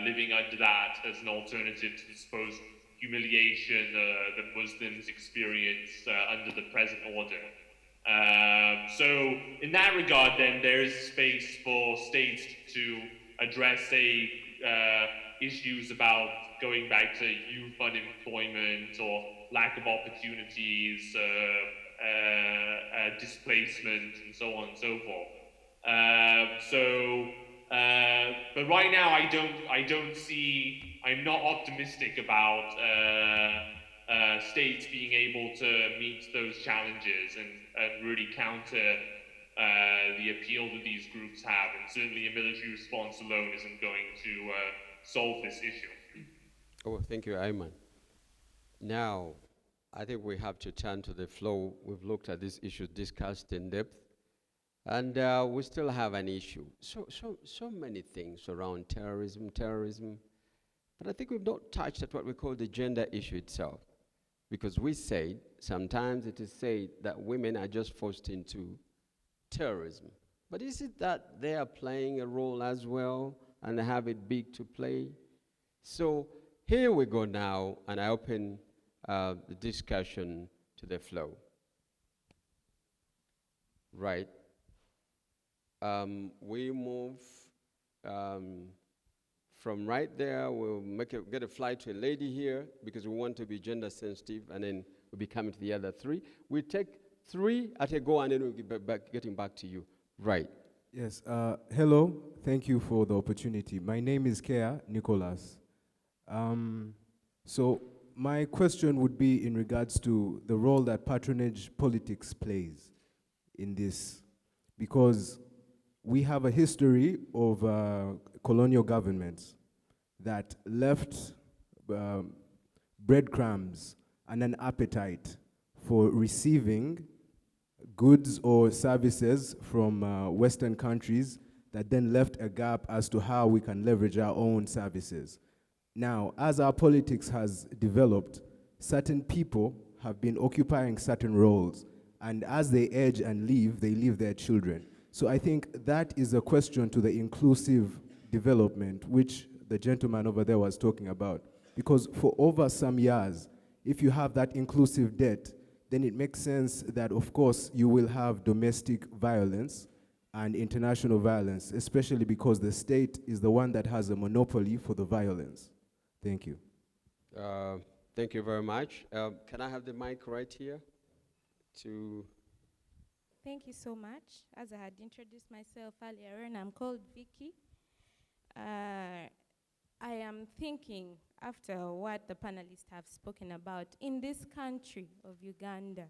living under that as an alternative to the supposed humiliation that Muslims experience under the present order. So in that regard, then, there is space for states to address, say, issues about going back to youth unemployment or lack of opportunities, displacement, and so on and so forth. But right now, I'm not optimistic about states being able to meet those challenges and really counter the appeal that these groups have. And certainly a military response alone isn't going to solve this issue. Oh, thank you, Ayman. Now, I think we have to turn to the flow. We've looked at this issue, discussed in depth, and we still have an issue. So many things around terrorism, but I think we've not touched at what we call the gender issue itself, because we say sometimes it is said that women are just forced into terrorism. But is it that they are playing a role as well and have it big to play? So here we go now, and I open the discussion to the flow. Right. We move from right there, we'll get a flight to a lady here because we want to be gender sensitive, and then we'll be coming to the other three. We take three at a go, and then we'll get getting back to you. Right. Yes. Hello. Thank you for the opportunity. My name is Kea Nicholas. So my question would be in regards to the role that patronage politics plays in this, because we have a history of colonial governments that left breadcrumbs and an appetite for receiving goods or services from Western countries that then left a gap as to how we can leverage our own services. Now, as our politics has developed, certain people have been occupying certain roles, and as they age and leave, they leave their children. So I think that is a question to the inclusive development, which the gentleman over there was talking about. Because for over some years, if you have that inclusive debt, then it makes sense that, of course, you will have domestic violence and international violence, especially because the state is the one that has a monopoly for the violence. Thank you. Thank you very much. Can I have the mic right here? Thank you so much. As I had introduced myself earlier, and I'm called Vicky. I am thinking, after what the panelists have spoken about, in this country of Uganda,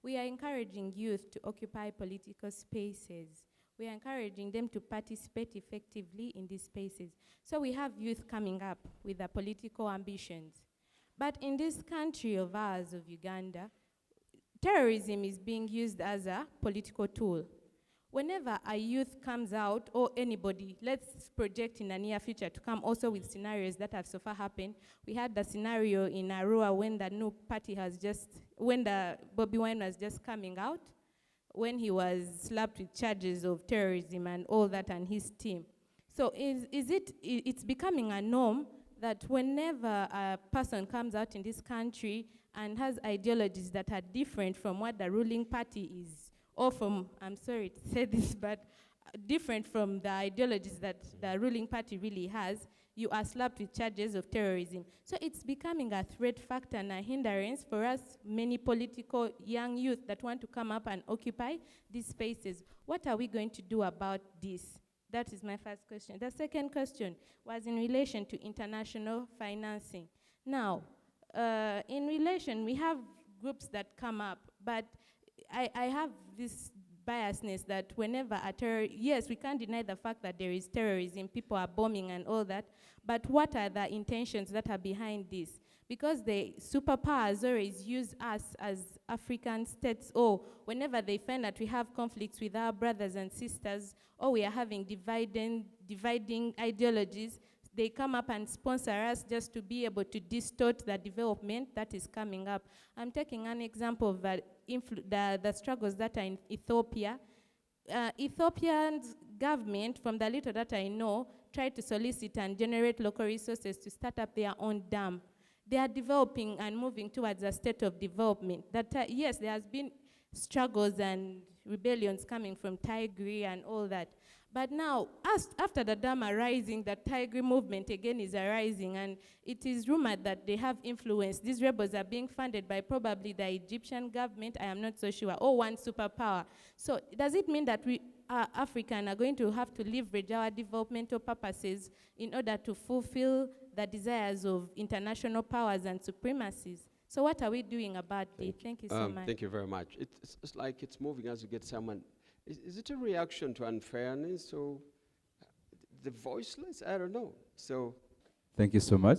we are encouraging youth to occupy political spaces. We are encouraging them to participate effectively in these spaces. So we have youth coming up with their political ambitions. But in this country of ours, of Uganda, terrorism is being used as a political tool. Whenever a youth comes out, or anybody, let's project in the near future to come also with scenarios that have so far happened. We had the scenario in Arua when the new party when the Bobby Wine was just coming out, when he was slapped with charges of terrorism and all that, and his team. So it's becoming a norm that whenever a person comes out in this country and has ideologies that are different from what the ruling party is, or from, I'm sorry to say this, but different from the ideologies that the ruling party really has, you are slapped with charges of terrorism. So it's becoming a threat factor and a hindrance for us, many political young youth that want to come up and occupy these spaces. What are we going to do about this? That is my first question. The second question was in relation to international financing. Now, in relation, we have groups that come up, but I have this biasness that whenever yes, we can't deny the fact that there is terrorism, people are bombing and all that, but what are the intentions that are behind this? Because the superpowers always use us as African states, or whenever they find that we have conflicts with our brothers and sisters, or we are having dividing ideologies, they come up and sponsor us just to be able to distort the development that is coming up. I'm taking an example of the struggles that are in Ethiopia. Ethiopia's government, from the little that I know, tried to solicit and generate local resources to start up their own dam. They are developing and moving towards a state of development. That yes, there has been struggles and rebellions coming from Tigray and all that. But now, after the dam arising, the Tigray movement again is arising, and it is rumored that they have influence. These rebels are being funded by probably the Egyptian government, I am not so sure, or one superpower. So does it mean that we African are going to have to leverage our developmental purposes in order to fulfill the desires of international powers and supremacies? So what are we doing about it? Thank you so much. Thank you very much. It's like it's moving as you get someone. Is it a reaction to unfairness or the voiceless? I don't know. So, thank you so much.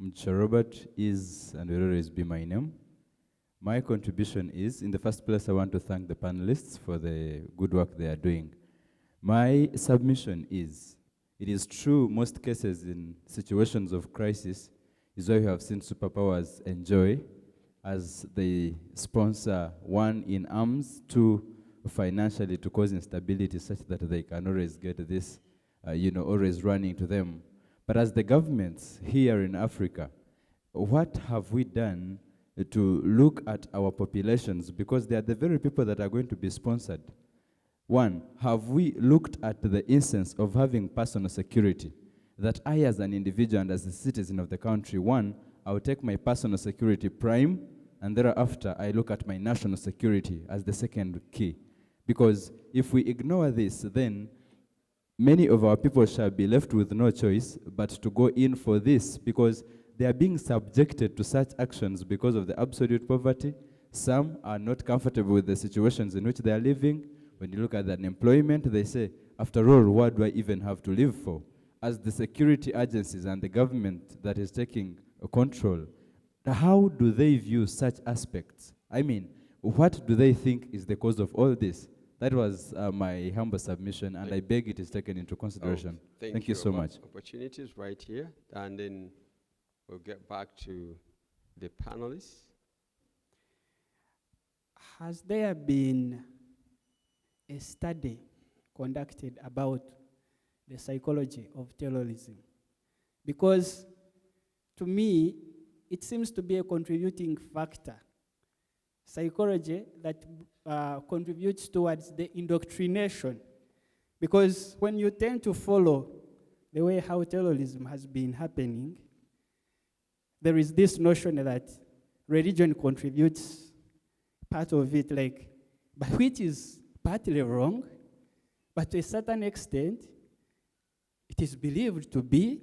Mr. Robert is and will always be my name. My contribution is, in the first place, I want to thank the panelists for the good work they are doing. My submission is, it is true most cases in situations of crisis is why you have seen superpowers enjoy as they sponsor, one, in arms, two, financially, to cause instability such that they can always get this, always running to them. But as the governments here in Africa, what have we done to look at our populations? Because they are the very people that are going to be sponsored. One, have we looked at the instance of having personal security? That I, as an individual and as a citizen of the country, one, I will take my personal security prime, and thereafter I look at my national security as the second key. Because if we ignore this, then many of our people shall be left with no choice but to go in for this, because they are being subjected to such actions because of the absolute poverty. Some are not comfortable with the situations in which they are living. When you look at the unemployment, they say, after all, what do I even have to live for? As the security agencies and the government that is taking control, how do they view such aspects? I mean, what do they think is the cause of all this? That was my humble submission, and I beg it is taken into consideration. Thank you so much. Opportunities right here, and then we'll get back to the panelists. Has there been a study conducted about the psychology of terrorism? Because to me, it seems to be a contributing factor. Psychology that contributes towards the indoctrination. Because when you tend to follow the way how terrorism has been happening, there is this notion that religion contributes part of it, but which is partly wrong, but to a certain extent, it is believed to be.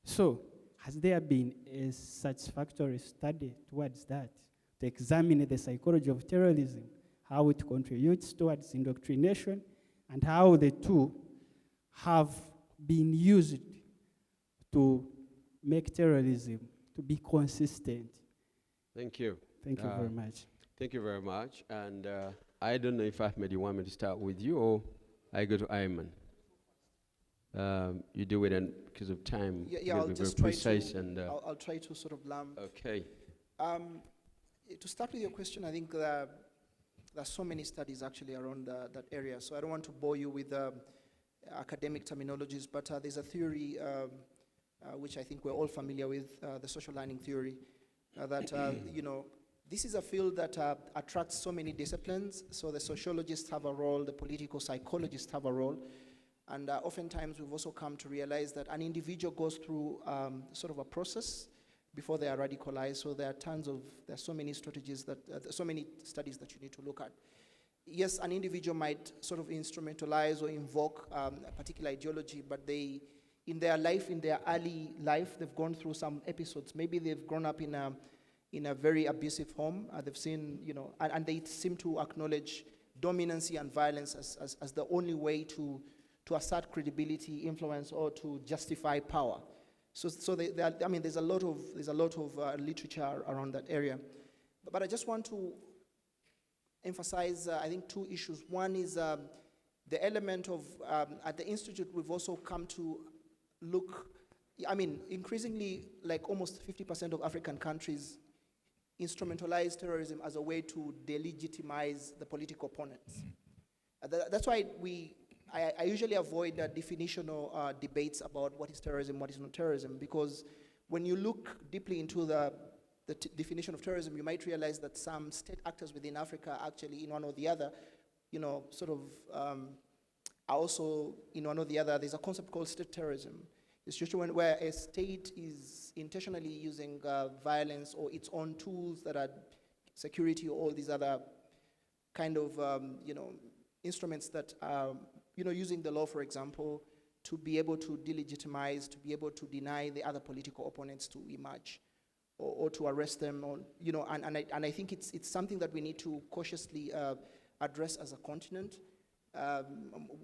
So, has there been a satisfactory study towards that, to examine the psychology of terrorism, how it contributes towards indoctrination, and how the two have been used to make terrorism to be consistent? Thank you. Thank you very much. Thank you very much. And I don't know if Ahmed, you want me to start with you or I go to Ayman? You do it because of time. Yeah, I'll just try to, I'll try to sort of lump. Okay. To start with your question, I think there are so many studies actually around that area, so I don't want to bore you with academic terminologies, but there's a theory which I think we're all familiar with, the social learning theory, that, this is a field that attracts so many disciplines, so the sociologists have a role, the political psychologists have a role, and oftentimes we've also come to realize that an individual goes through sort of a process before they are radicalized. So there are so many strategies that, so many studies that you need to look at. Yes, an individual might sort of instrumentalize or invoke a particular ideology, but in their life, in their early life, they've gone through some episodes. Maybe they've grown up in a very abusive home. They've seen, and they seem to acknowledge dominancy and violence as the only way to assert credibility, influence, or to justify power. So there's a lot of literature around that area, but I just want to emphasize I think two issues. One is the element of at the institute we've also come to look. Increasingly, like almost 50% of African countries instrumentalize terrorism as a way to delegitimize the political opponents. That's why I usually avoid definitional debates about what is terrorism, what is not terrorism, because when you look deeply into the definition of terrorism, you might realize that some state actors within Africa actually, in one or the other, are also in one or the other. There's a concept called state terrorism. It's just where a state is intentionally using violence or its own tools that are security or all these other kind of, instruments that are, using the law, for example, to be able to delegitimize, to be able to deny the other political opponents to emerge or to arrest them, or, and I think it's something that we need to cautiously address as a continent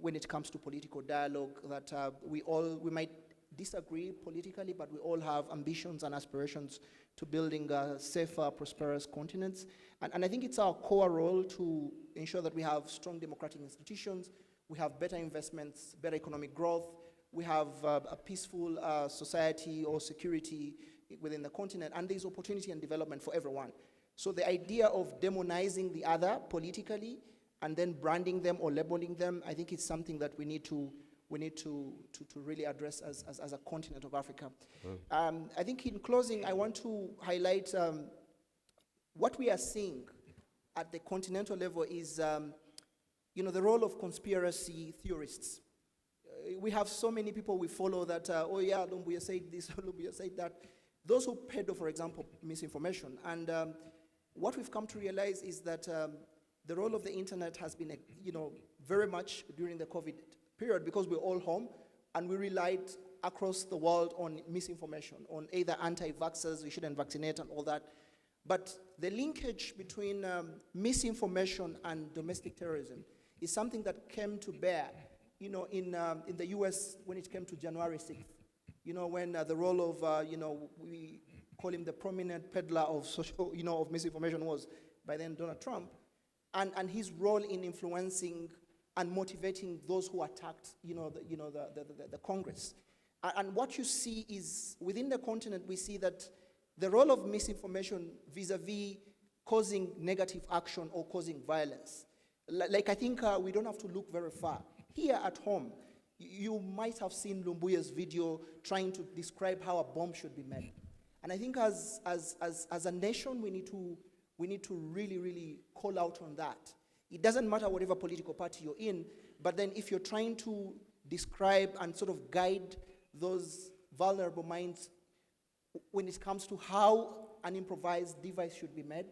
when it comes to political dialogue, that we might disagree politically, but we all have ambitions and aspirations to building safer, prosperous continents. And I think it's our core role to ensure that we have strong democratic institutions, we have better investments, better economic growth, we have a peaceful society or security within the continent, and there's opportunity and development for everyone. So the idea of demonizing the other politically and then branding them or labeling them, I think it's something that we need to really address as a continent of Africa. I think in closing, I want to highlight what we are seeing at the continental level is the role of conspiracy theorists. We have so many people we follow that, oh yeah, Lumbuya said this, Lumbuya said that. Those who peddle, for example, misinformation. And what we've come to realize is that the role of the internet has been, very much during the COVID period, because we're all home and we relied across the world on misinformation, on either anti-vaxxers, we shouldn't vaccinate and all that. But the linkage between misinformation and domestic terrorism is something that came to bear, in the US when it came to January 6th. When the role of, we call him the prominent peddler of of misinformation was by then Donald Trump, and his role in influencing and motivating those who attacked, the Congress. And what you see is, within the continent, we see that the role of misinformation vis-a-vis causing negative action or causing violence. Like I think we don't have to look very far. Here at home, you might have seen Lumbuya's video trying to describe how a bomb should be made. And I think as a nation, we need to really, really call out on that. It doesn't matter whatever political party you're in, but then if you're trying to describe and sort of guide those vulnerable minds when it comes to how an improvised device should be made,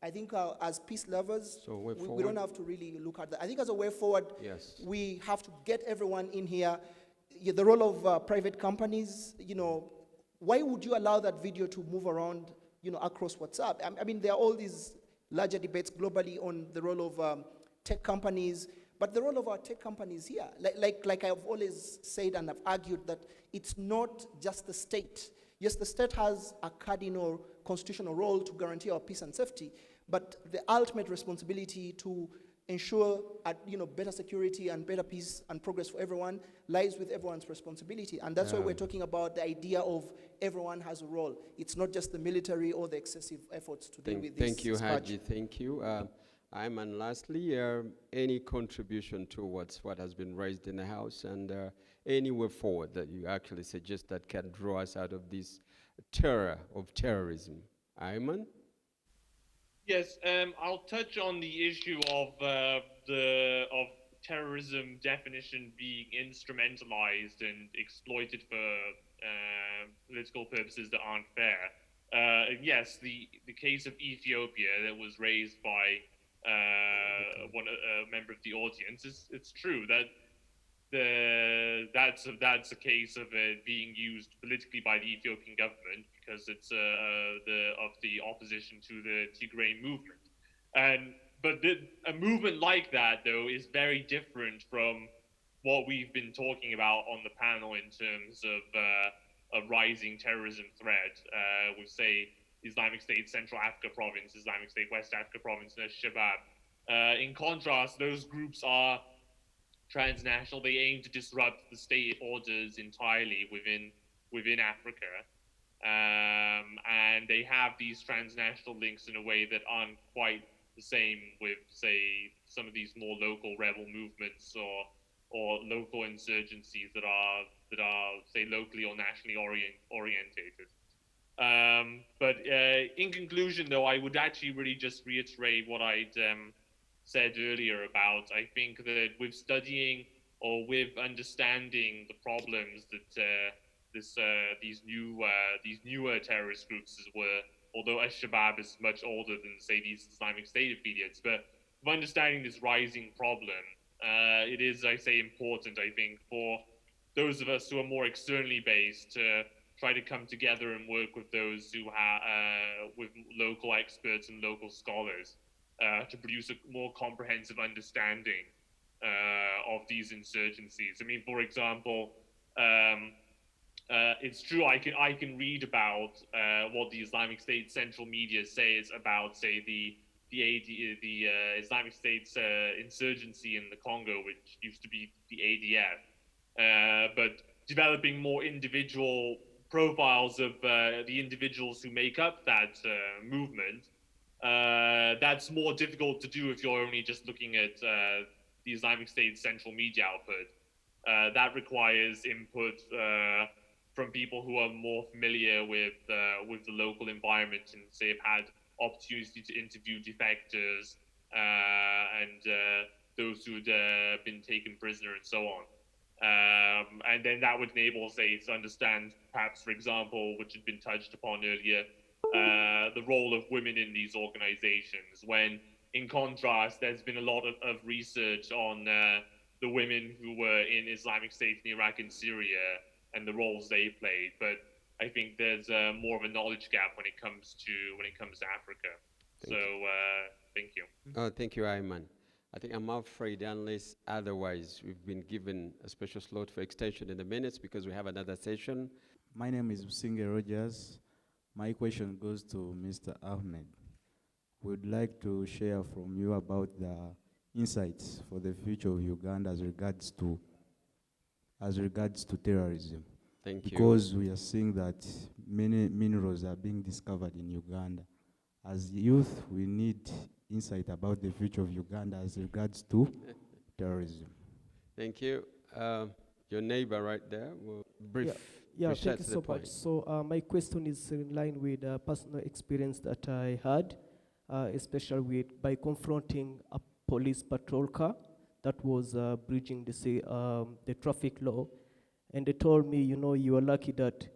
I think as peace lovers, we don't have to really look at that. I think as a way forward, yes, we have to get everyone in here. The role of private companies, why would you allow that video to move around, across WhatsApp? I mean, there are all these larger debates globally on the role of tech companies, but the role of our tech companies here, like I've always said and I've argued that it's not just the state. Yes, the state has a cardinal constitutional role to guarantee our peace and safety, but the ultimate responsibility to ensure better security and better peace and progress for everyone lies with everyone's responsibility. And that's why we're talking about the idea of everyone has a role. It's not just the military or the excessive efforts to deal with this. Thank you, Haji. Thank you. And lastly, any contribution towards what has been raised in the House, and any way forward that you actually suggest that can draw us out of this terror of terrorism? Ayman? Yes, I'll touch on the issue of terrorism definition being instrumentalized and exploited for political purposes that aren't fair. Yes, the case of Ethiopia that was raised by a member of the audience, it's true that that's a case of it being used politically by the Ethiopian government because it's of the opposition to the Tigray movement. But a movement like that, though, is very different from what we've been talking about on the panel in terms of a rising terrorism threat with, say, Islamic State Central Africa Province, Islamic State West Africa Province, and Al-Shabaab. In contrast, those groups are transnational. They aim to disrupt the state orders entirely within Africa. And they have these transnational links in a way that aren't quite the same with, say, some of these more local rebel movements or local insurgencies that are say, locally or nationally orientated. But in conclusion, though, I would actually really just reiterate what I'd said earlier about, I think that with studying or with understanding the problems that these newer terrorist groups were, although Al-Shabaab is much older than, say, these Islamic State affiliates, but with understanding this rising problem, it is, I say, important, I think, for those of us who are more externally based to try to come together and work with those who with local experts and local scholars to produce a more comprehensive understanding of these insurgencies. I mean, for example, It's true. I can read about what the Islamic State central media says about, say, the Islamic State's insurgency in the Congo, which used to be the ADF. But developing more individual profiles of the individuals who make up that movement, that's more difficult to do if you're only just looking at the Islamic State's central media output. That requires input from people who are more familiar with the local environment and, say, have had opportunity to interview defectors and those who'd been taken prisoner and so on. And then that would enable, say, to understand, perhaps, for example, which had been touched upon earlier, the role of women in these organizations, when, in contrast, there's been a lot of research on the women who were in Islamic State in Iraq and Syria and the roles they played. But I think there's more of a knowledge gap when it comes to Africa. Thank you. Oh, thank you, Ayman. I think I'm afraid, unless otherwise, we've been given a special slot for extension in the minutes because we have another session. My name is Businge Rogers. My question goes to Mr. Ahmed. We'd like to share from you about the insights for the future of Uganda as regards to terrorism. Thank you. Because we are seeing that many minerals are being discovered in Uganda. As youth, we need insight about the future of Uganda as regards to terrorism. Thank you. Your neighbor right there will brief. Yeah, thank you so much. So my question is in line with personal experience that I had, especially by confronting a police patrol car that was breaching the traffic law. And they told me, you are lucky that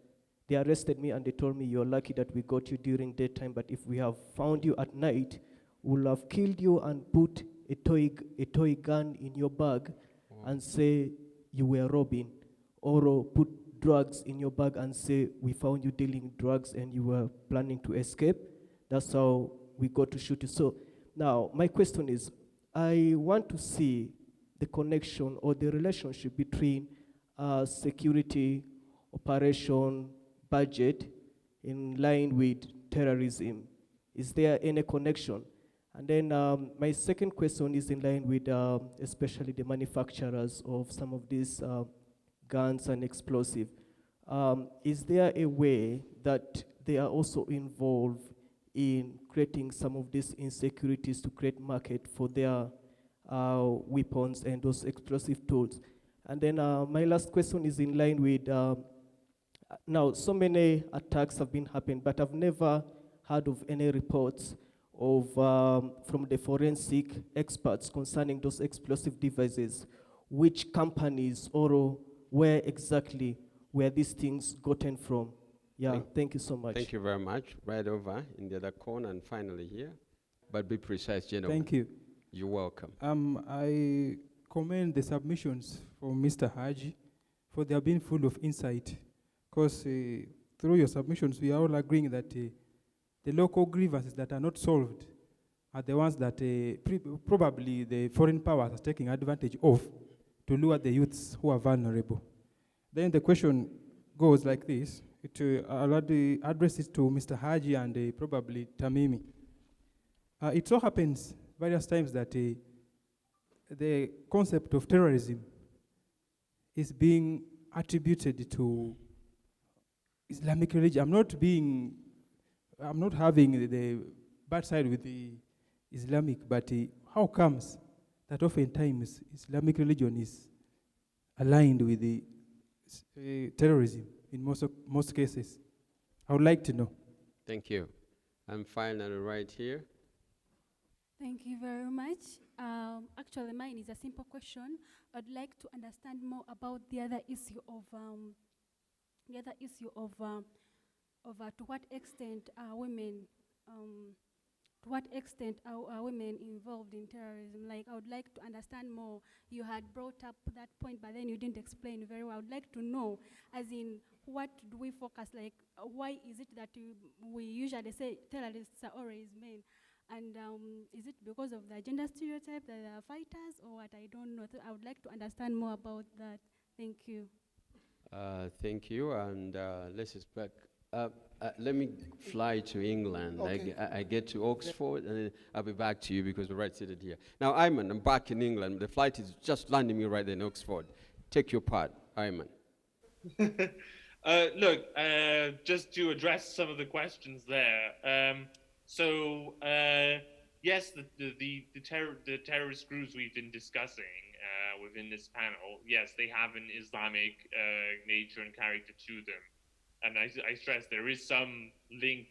they arrested me, and they told me, you're lucky that we got you during daytime, but if we have found you at night, we'll have killed you and put a toy gun in your bag and say you were robbing, or put drugs in your bag and say we found you dealing drugs and you were planning to escape. That's how we got to shoot you. So now my question is, I want to see the connection or the relationship between security operation budget in line with terrorism. Is there any connection? And then my second question is in line with especially the manufacturers of some of these guns and explosives. Is there a way that they are also involved in creating some of these insecurities to create market for their weapons and those explosive tools? And then my last question is in line with, now so many attacks have been happening, but I've never heard of any reports of from the forensic experts concerning those explosive devices, which companies or where exactly were these things gotten from? Yeah, thank you so much. Thank you very much. Right over in the other corner and finally here. But be precise, gentlemen. Thank you. You're welcome. I commend the submissions from Mr. Haji, for they have been full of insight. Because through your submissions, we are all agreeing that the local grievances that are not solved are the ones that probably the foreign powers are taking advantage of to lure the youths who are vulnerable. Then the question goes like this. I'll address it to Mr. Haji and probably Tamimi. It so happens various times that the concept of terrorism is being attributed to Islamic religion. I'm not having the bad side with the Islamic, but how comes that oftentimes Islamic religion is aligned with the terrorism in most cases? I would like to know. Thank you. And finally, right here. Thank you very much. Actually, mine is a simple question. I'd like to understand more about the other issue of to what extent are women involved in terrorism? Like, I would like to understand more. You had brought up that point, but then you didn't explain very well. I would like to know, as in, what do we focus, like, why is it that we usually say terrorists are always men? And is it because of the gender stereotype that they are fighters or what? I don't know. So I would like to understand more about that. Thank you. Thank you, and let's just back. Let me fly to England. Okay. I get to Oxford, and then I'll be back to you because we're right seated here. Now, Ayman, I'm back in England. The flight is just landing me right there in Oxford. Take your part, Ayman. Look, just to address some of the questions there. Yes, the terrorist groups we've been discussing within this panel, yes, they have an Islamic nature and character to them. And I stress there is some link,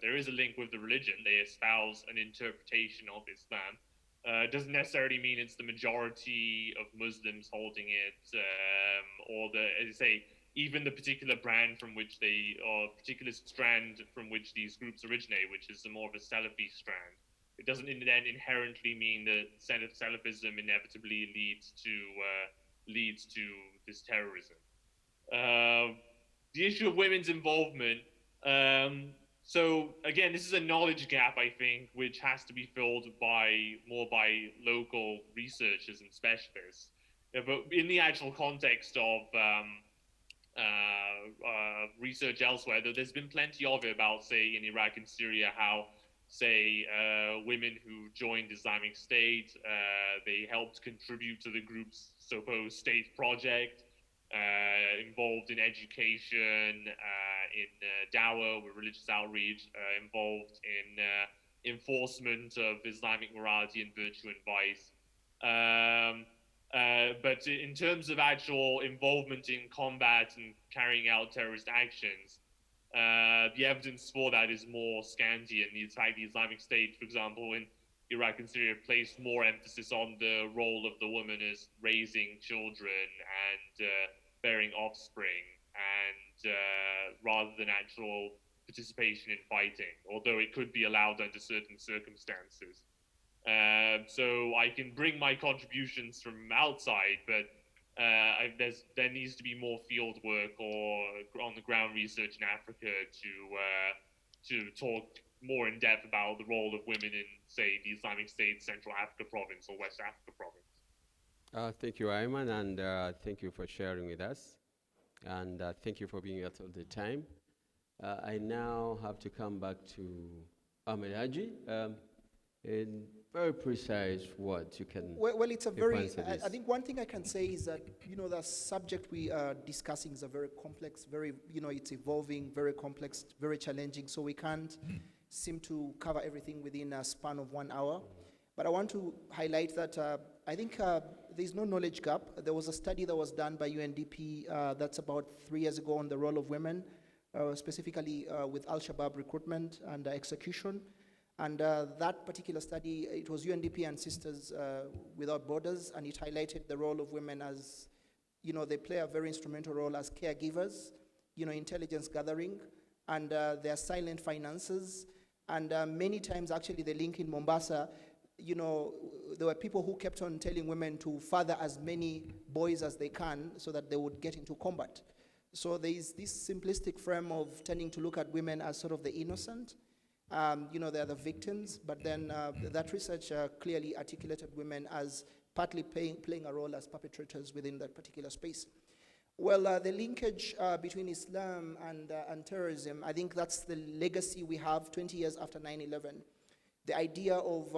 there is a link with the religion. They espouse an interpretation of Islam. It doesn't necessarily mean it's the majority of Muslims holding it, or as I say, even the particular brand from which or particular strand from which these groups originate, which is more of a Salafi strand. It doesn't then inherently mean that Salafism inevitably leads to this terrorism. The issue of women's involvement. So again, this is a knowledge gap, I think, which has to be filled more by local researchers and specialists. But in the actual context of research elsewhere, there's been plenty of it about, say, in Iraq and Syria, how, say, women who joined Islamic State, they helped contribute to the group's supposed state project, involved in education, in dawah, with religious outreach, involved in enforcement of Islamic morality and virtue and vice. But in terms of actual involvement in combat and carrying out terrorist actions, the evidence for that is more scanty. And in fact, the Islamic State, for example, in Iraq and Syria, placed more emphasis on the role of the woman as raising children and bearing offspring, and rather than actual participation in fighting, although it could be allowed under certain circumstances. So I can bring my contributions from outside, but there needs to be more field work or on the ground research in Africa to talk more in depth about the role of women in, say, the Islamic State Central Africa province or West Africa province. Thank you, Ayman, and thank you for sharing with us, and thank you for being here all the time. I now have to come back to Ahmed Haji. In very precise words, you can. Well, it's a very. I think one thing I can say is that the subject we are discussing is a very complex, very it's evolving, very complex, very challenging. So we can't seem to cover everything within a span of 1 hour. But I want to highlight that I think there's no knowledge gap. There was a study that was done by UNDP that's about 3 years ago on the role of women, specifically with Al-Shabaab recruitment and execution. And that particular study, it was UNDP and Sisters Without Borders, and it highlighted the role of women as, they play a very instrumental role as caregivers, intelligence gathering, and their silent finances. And many times, actually, the link in Mombasa, there were people who kept on telling women to father as many boys as they can so that they would get into combat. So there is this simplistic frame of tending to look at women as sort of the innocent. They're the victims, but then that research clearly articulated women as partly playing a role as perpetrators within that particular space. Well, the linkage between Islam and terrorism, I think that's the legacy we have 20 years after 9/11. The idea of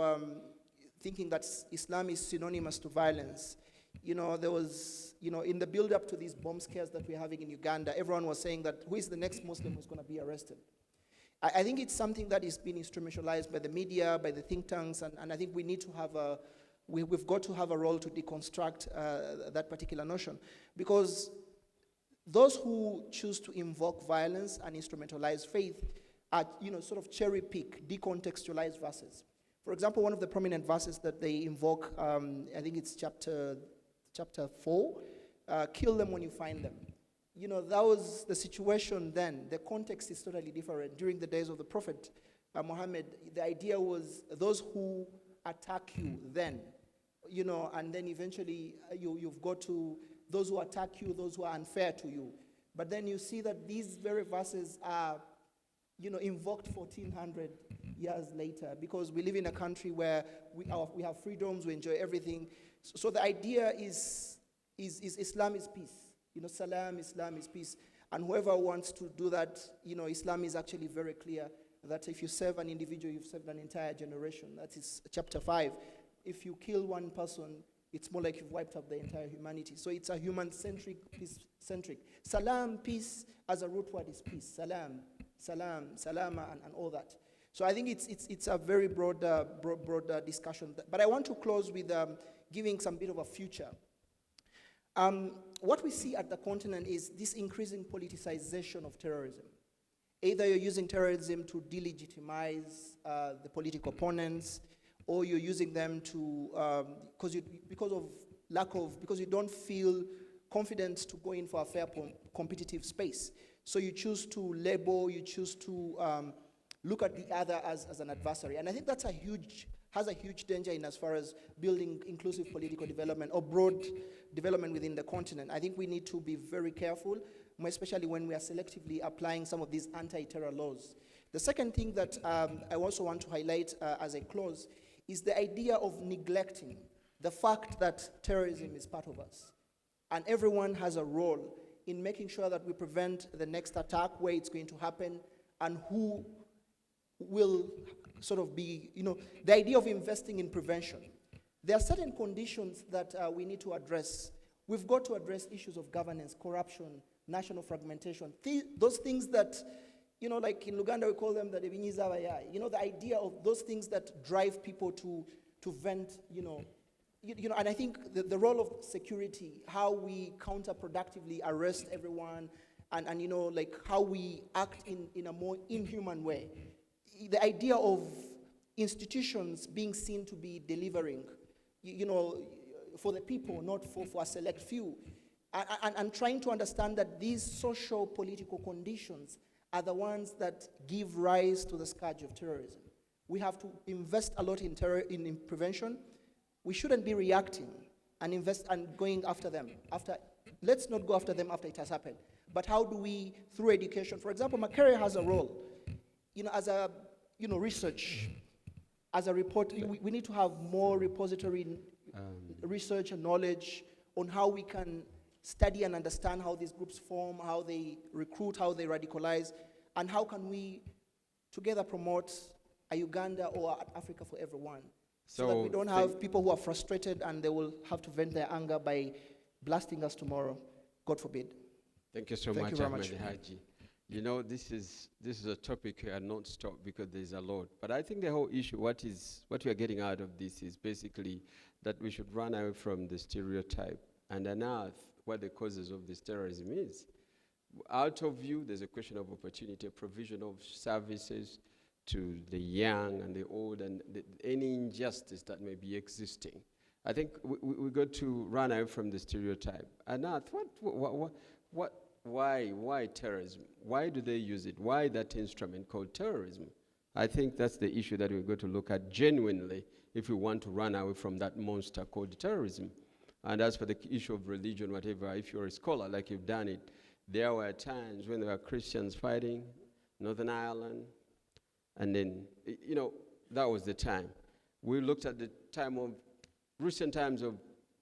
thinking that Islam is synonymous to violence. There was, in the build-up to these bomb scares that we're having in Uganda, everyone was saying that who is the next Muslim who's going to be arrested? I think it's something that is being instrumentalized by the media, by the think tanks, and I think we need to have we've got to have a role to deconstruct that particular notion. Because those who choose to invoke violence and instrumentalize faith are, sort of cherry pick, decontextualized verses. For example, one of the prominent verses that they invoke, I think it's chapter 4, kill them when you find them. That was the situation then. The context is totally different. During the days of the Prophet Muhammad, the idea was those who attack you then, and then eventually you've got to those who attack you, those who are unfair to you. But then you see that these very verses are, invoked 1400 years later, because we live in a country where we have freedoms, we enjoy everything. So the idea is Islam is peace. Salam, Islam is peace. And whoever wants to do that, Islam is actually very clear that if you serve an individual, you've served an entire generation. That is chapter 5. If you kill one person, it's more like you've wiped out the entire humanity. So it's a human-centric, peace-centric. Salam, peace, as a root word is peace. Salam, salam, salama, and all that. So I think it's a very broad discussion. But I want to close with giving some bit of a future. What we see at the continent is this increasing politicization of terrorism. Either you're using terrorism to delegitimize the political opponents, or you're using them to, because you don't feel confident to go in for a fair competitive space. So you choose to label, you choose to look at the other as an adversary. And I think that's has a huge danger in as far as building inclusive political development or broad development within the continent. I think we need to be very careful, especially when we are selectively applying some of these anti-terror laws. The second thing that I also want to highlight as a close is the idea of neglecting the fact that terrorism is part of us. And everyone has a role in making sure that we prevent the next attack, where it's going to happen, and who will sort of be, the idea of investing in prevention. There are certain conditions that we need to address. We've got to address issues of governance, corruption, national fragmentation, those things that, like in Uganda we call them the the idea of those things that drive people to vent, and I think the role of security, how we counterproductively arrest everyone, and like how we act in a more inhuman way. The idea of institutions being seen to be delivering, for the people, not for a select few, and trying to understand that these social political conditions are the ones that give rise to the scourge of terrorism. We have to invest a lot in prevention. We shouldn't be reacting and invest and going after them. Let's not go after them after it has happened. But how do we, through education, for example, Makerere has a role, as a, research, as a report, we need to have more repository research and knowledge on how we can study and understand how these groups form, how they recruit, how they radicalize, and how can we together promote a Uganda or Africa for everyone. So that we don't have people who are frustrated and they will have to vent their anger by blasting us tomorrow. God forbid. Thank you so much, Ahmed Haji. This is a topic I not stop because there's a lot. But I think the whole issue, what we are getting out of this is basically that we should run away from the stereotype and unearth what the causes of this terrorism is. Out of view, there's a question of opportunity, provision of services to the young and the old, and any injustice that may be existing. I think we got to run away from the stereotype. Unearth why terrorism? Why do they use it? Why that instrument called terrorism? I think that's the issue that we've got to look at genuinely if we want to run away from that monster called terrorism. And as for the issue of religion, whatever, if you're a scholar like you've done it, there were times when there were Christians fighting Northern Ireland, and then, that was the time. We looked at the recent times of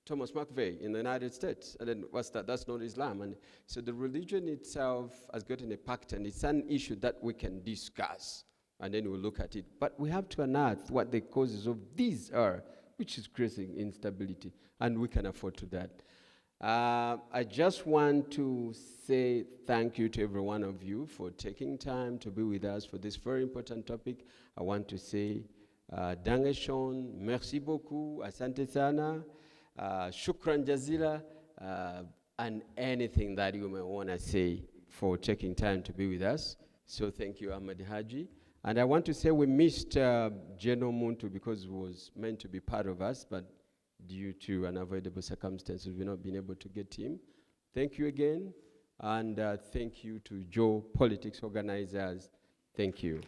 Thomas McVeigh in the United States, and then what's that? That's not Islam. And so the religion itself has gotten a pact, and it's an issue that we can discuss, and then we'll look at it. But we have to unearth what the causes of these are, which is creating instability, and we can afford to that. I just want to say thank you to every one of you for taking time to be with us for this very important topic. I want to say, Dangeshon, merci beaucoup, asante sana, shukran jazila, and anything that you may want to say for taking time to be with us. So thank you, Ahmed Haji. And I want to say we missed General Muntu because he was meant to be part of us, but due to unavoidable circumstances, we've not been able to get him. Thank you again, and thank you to geopolitics organizers. Thank you.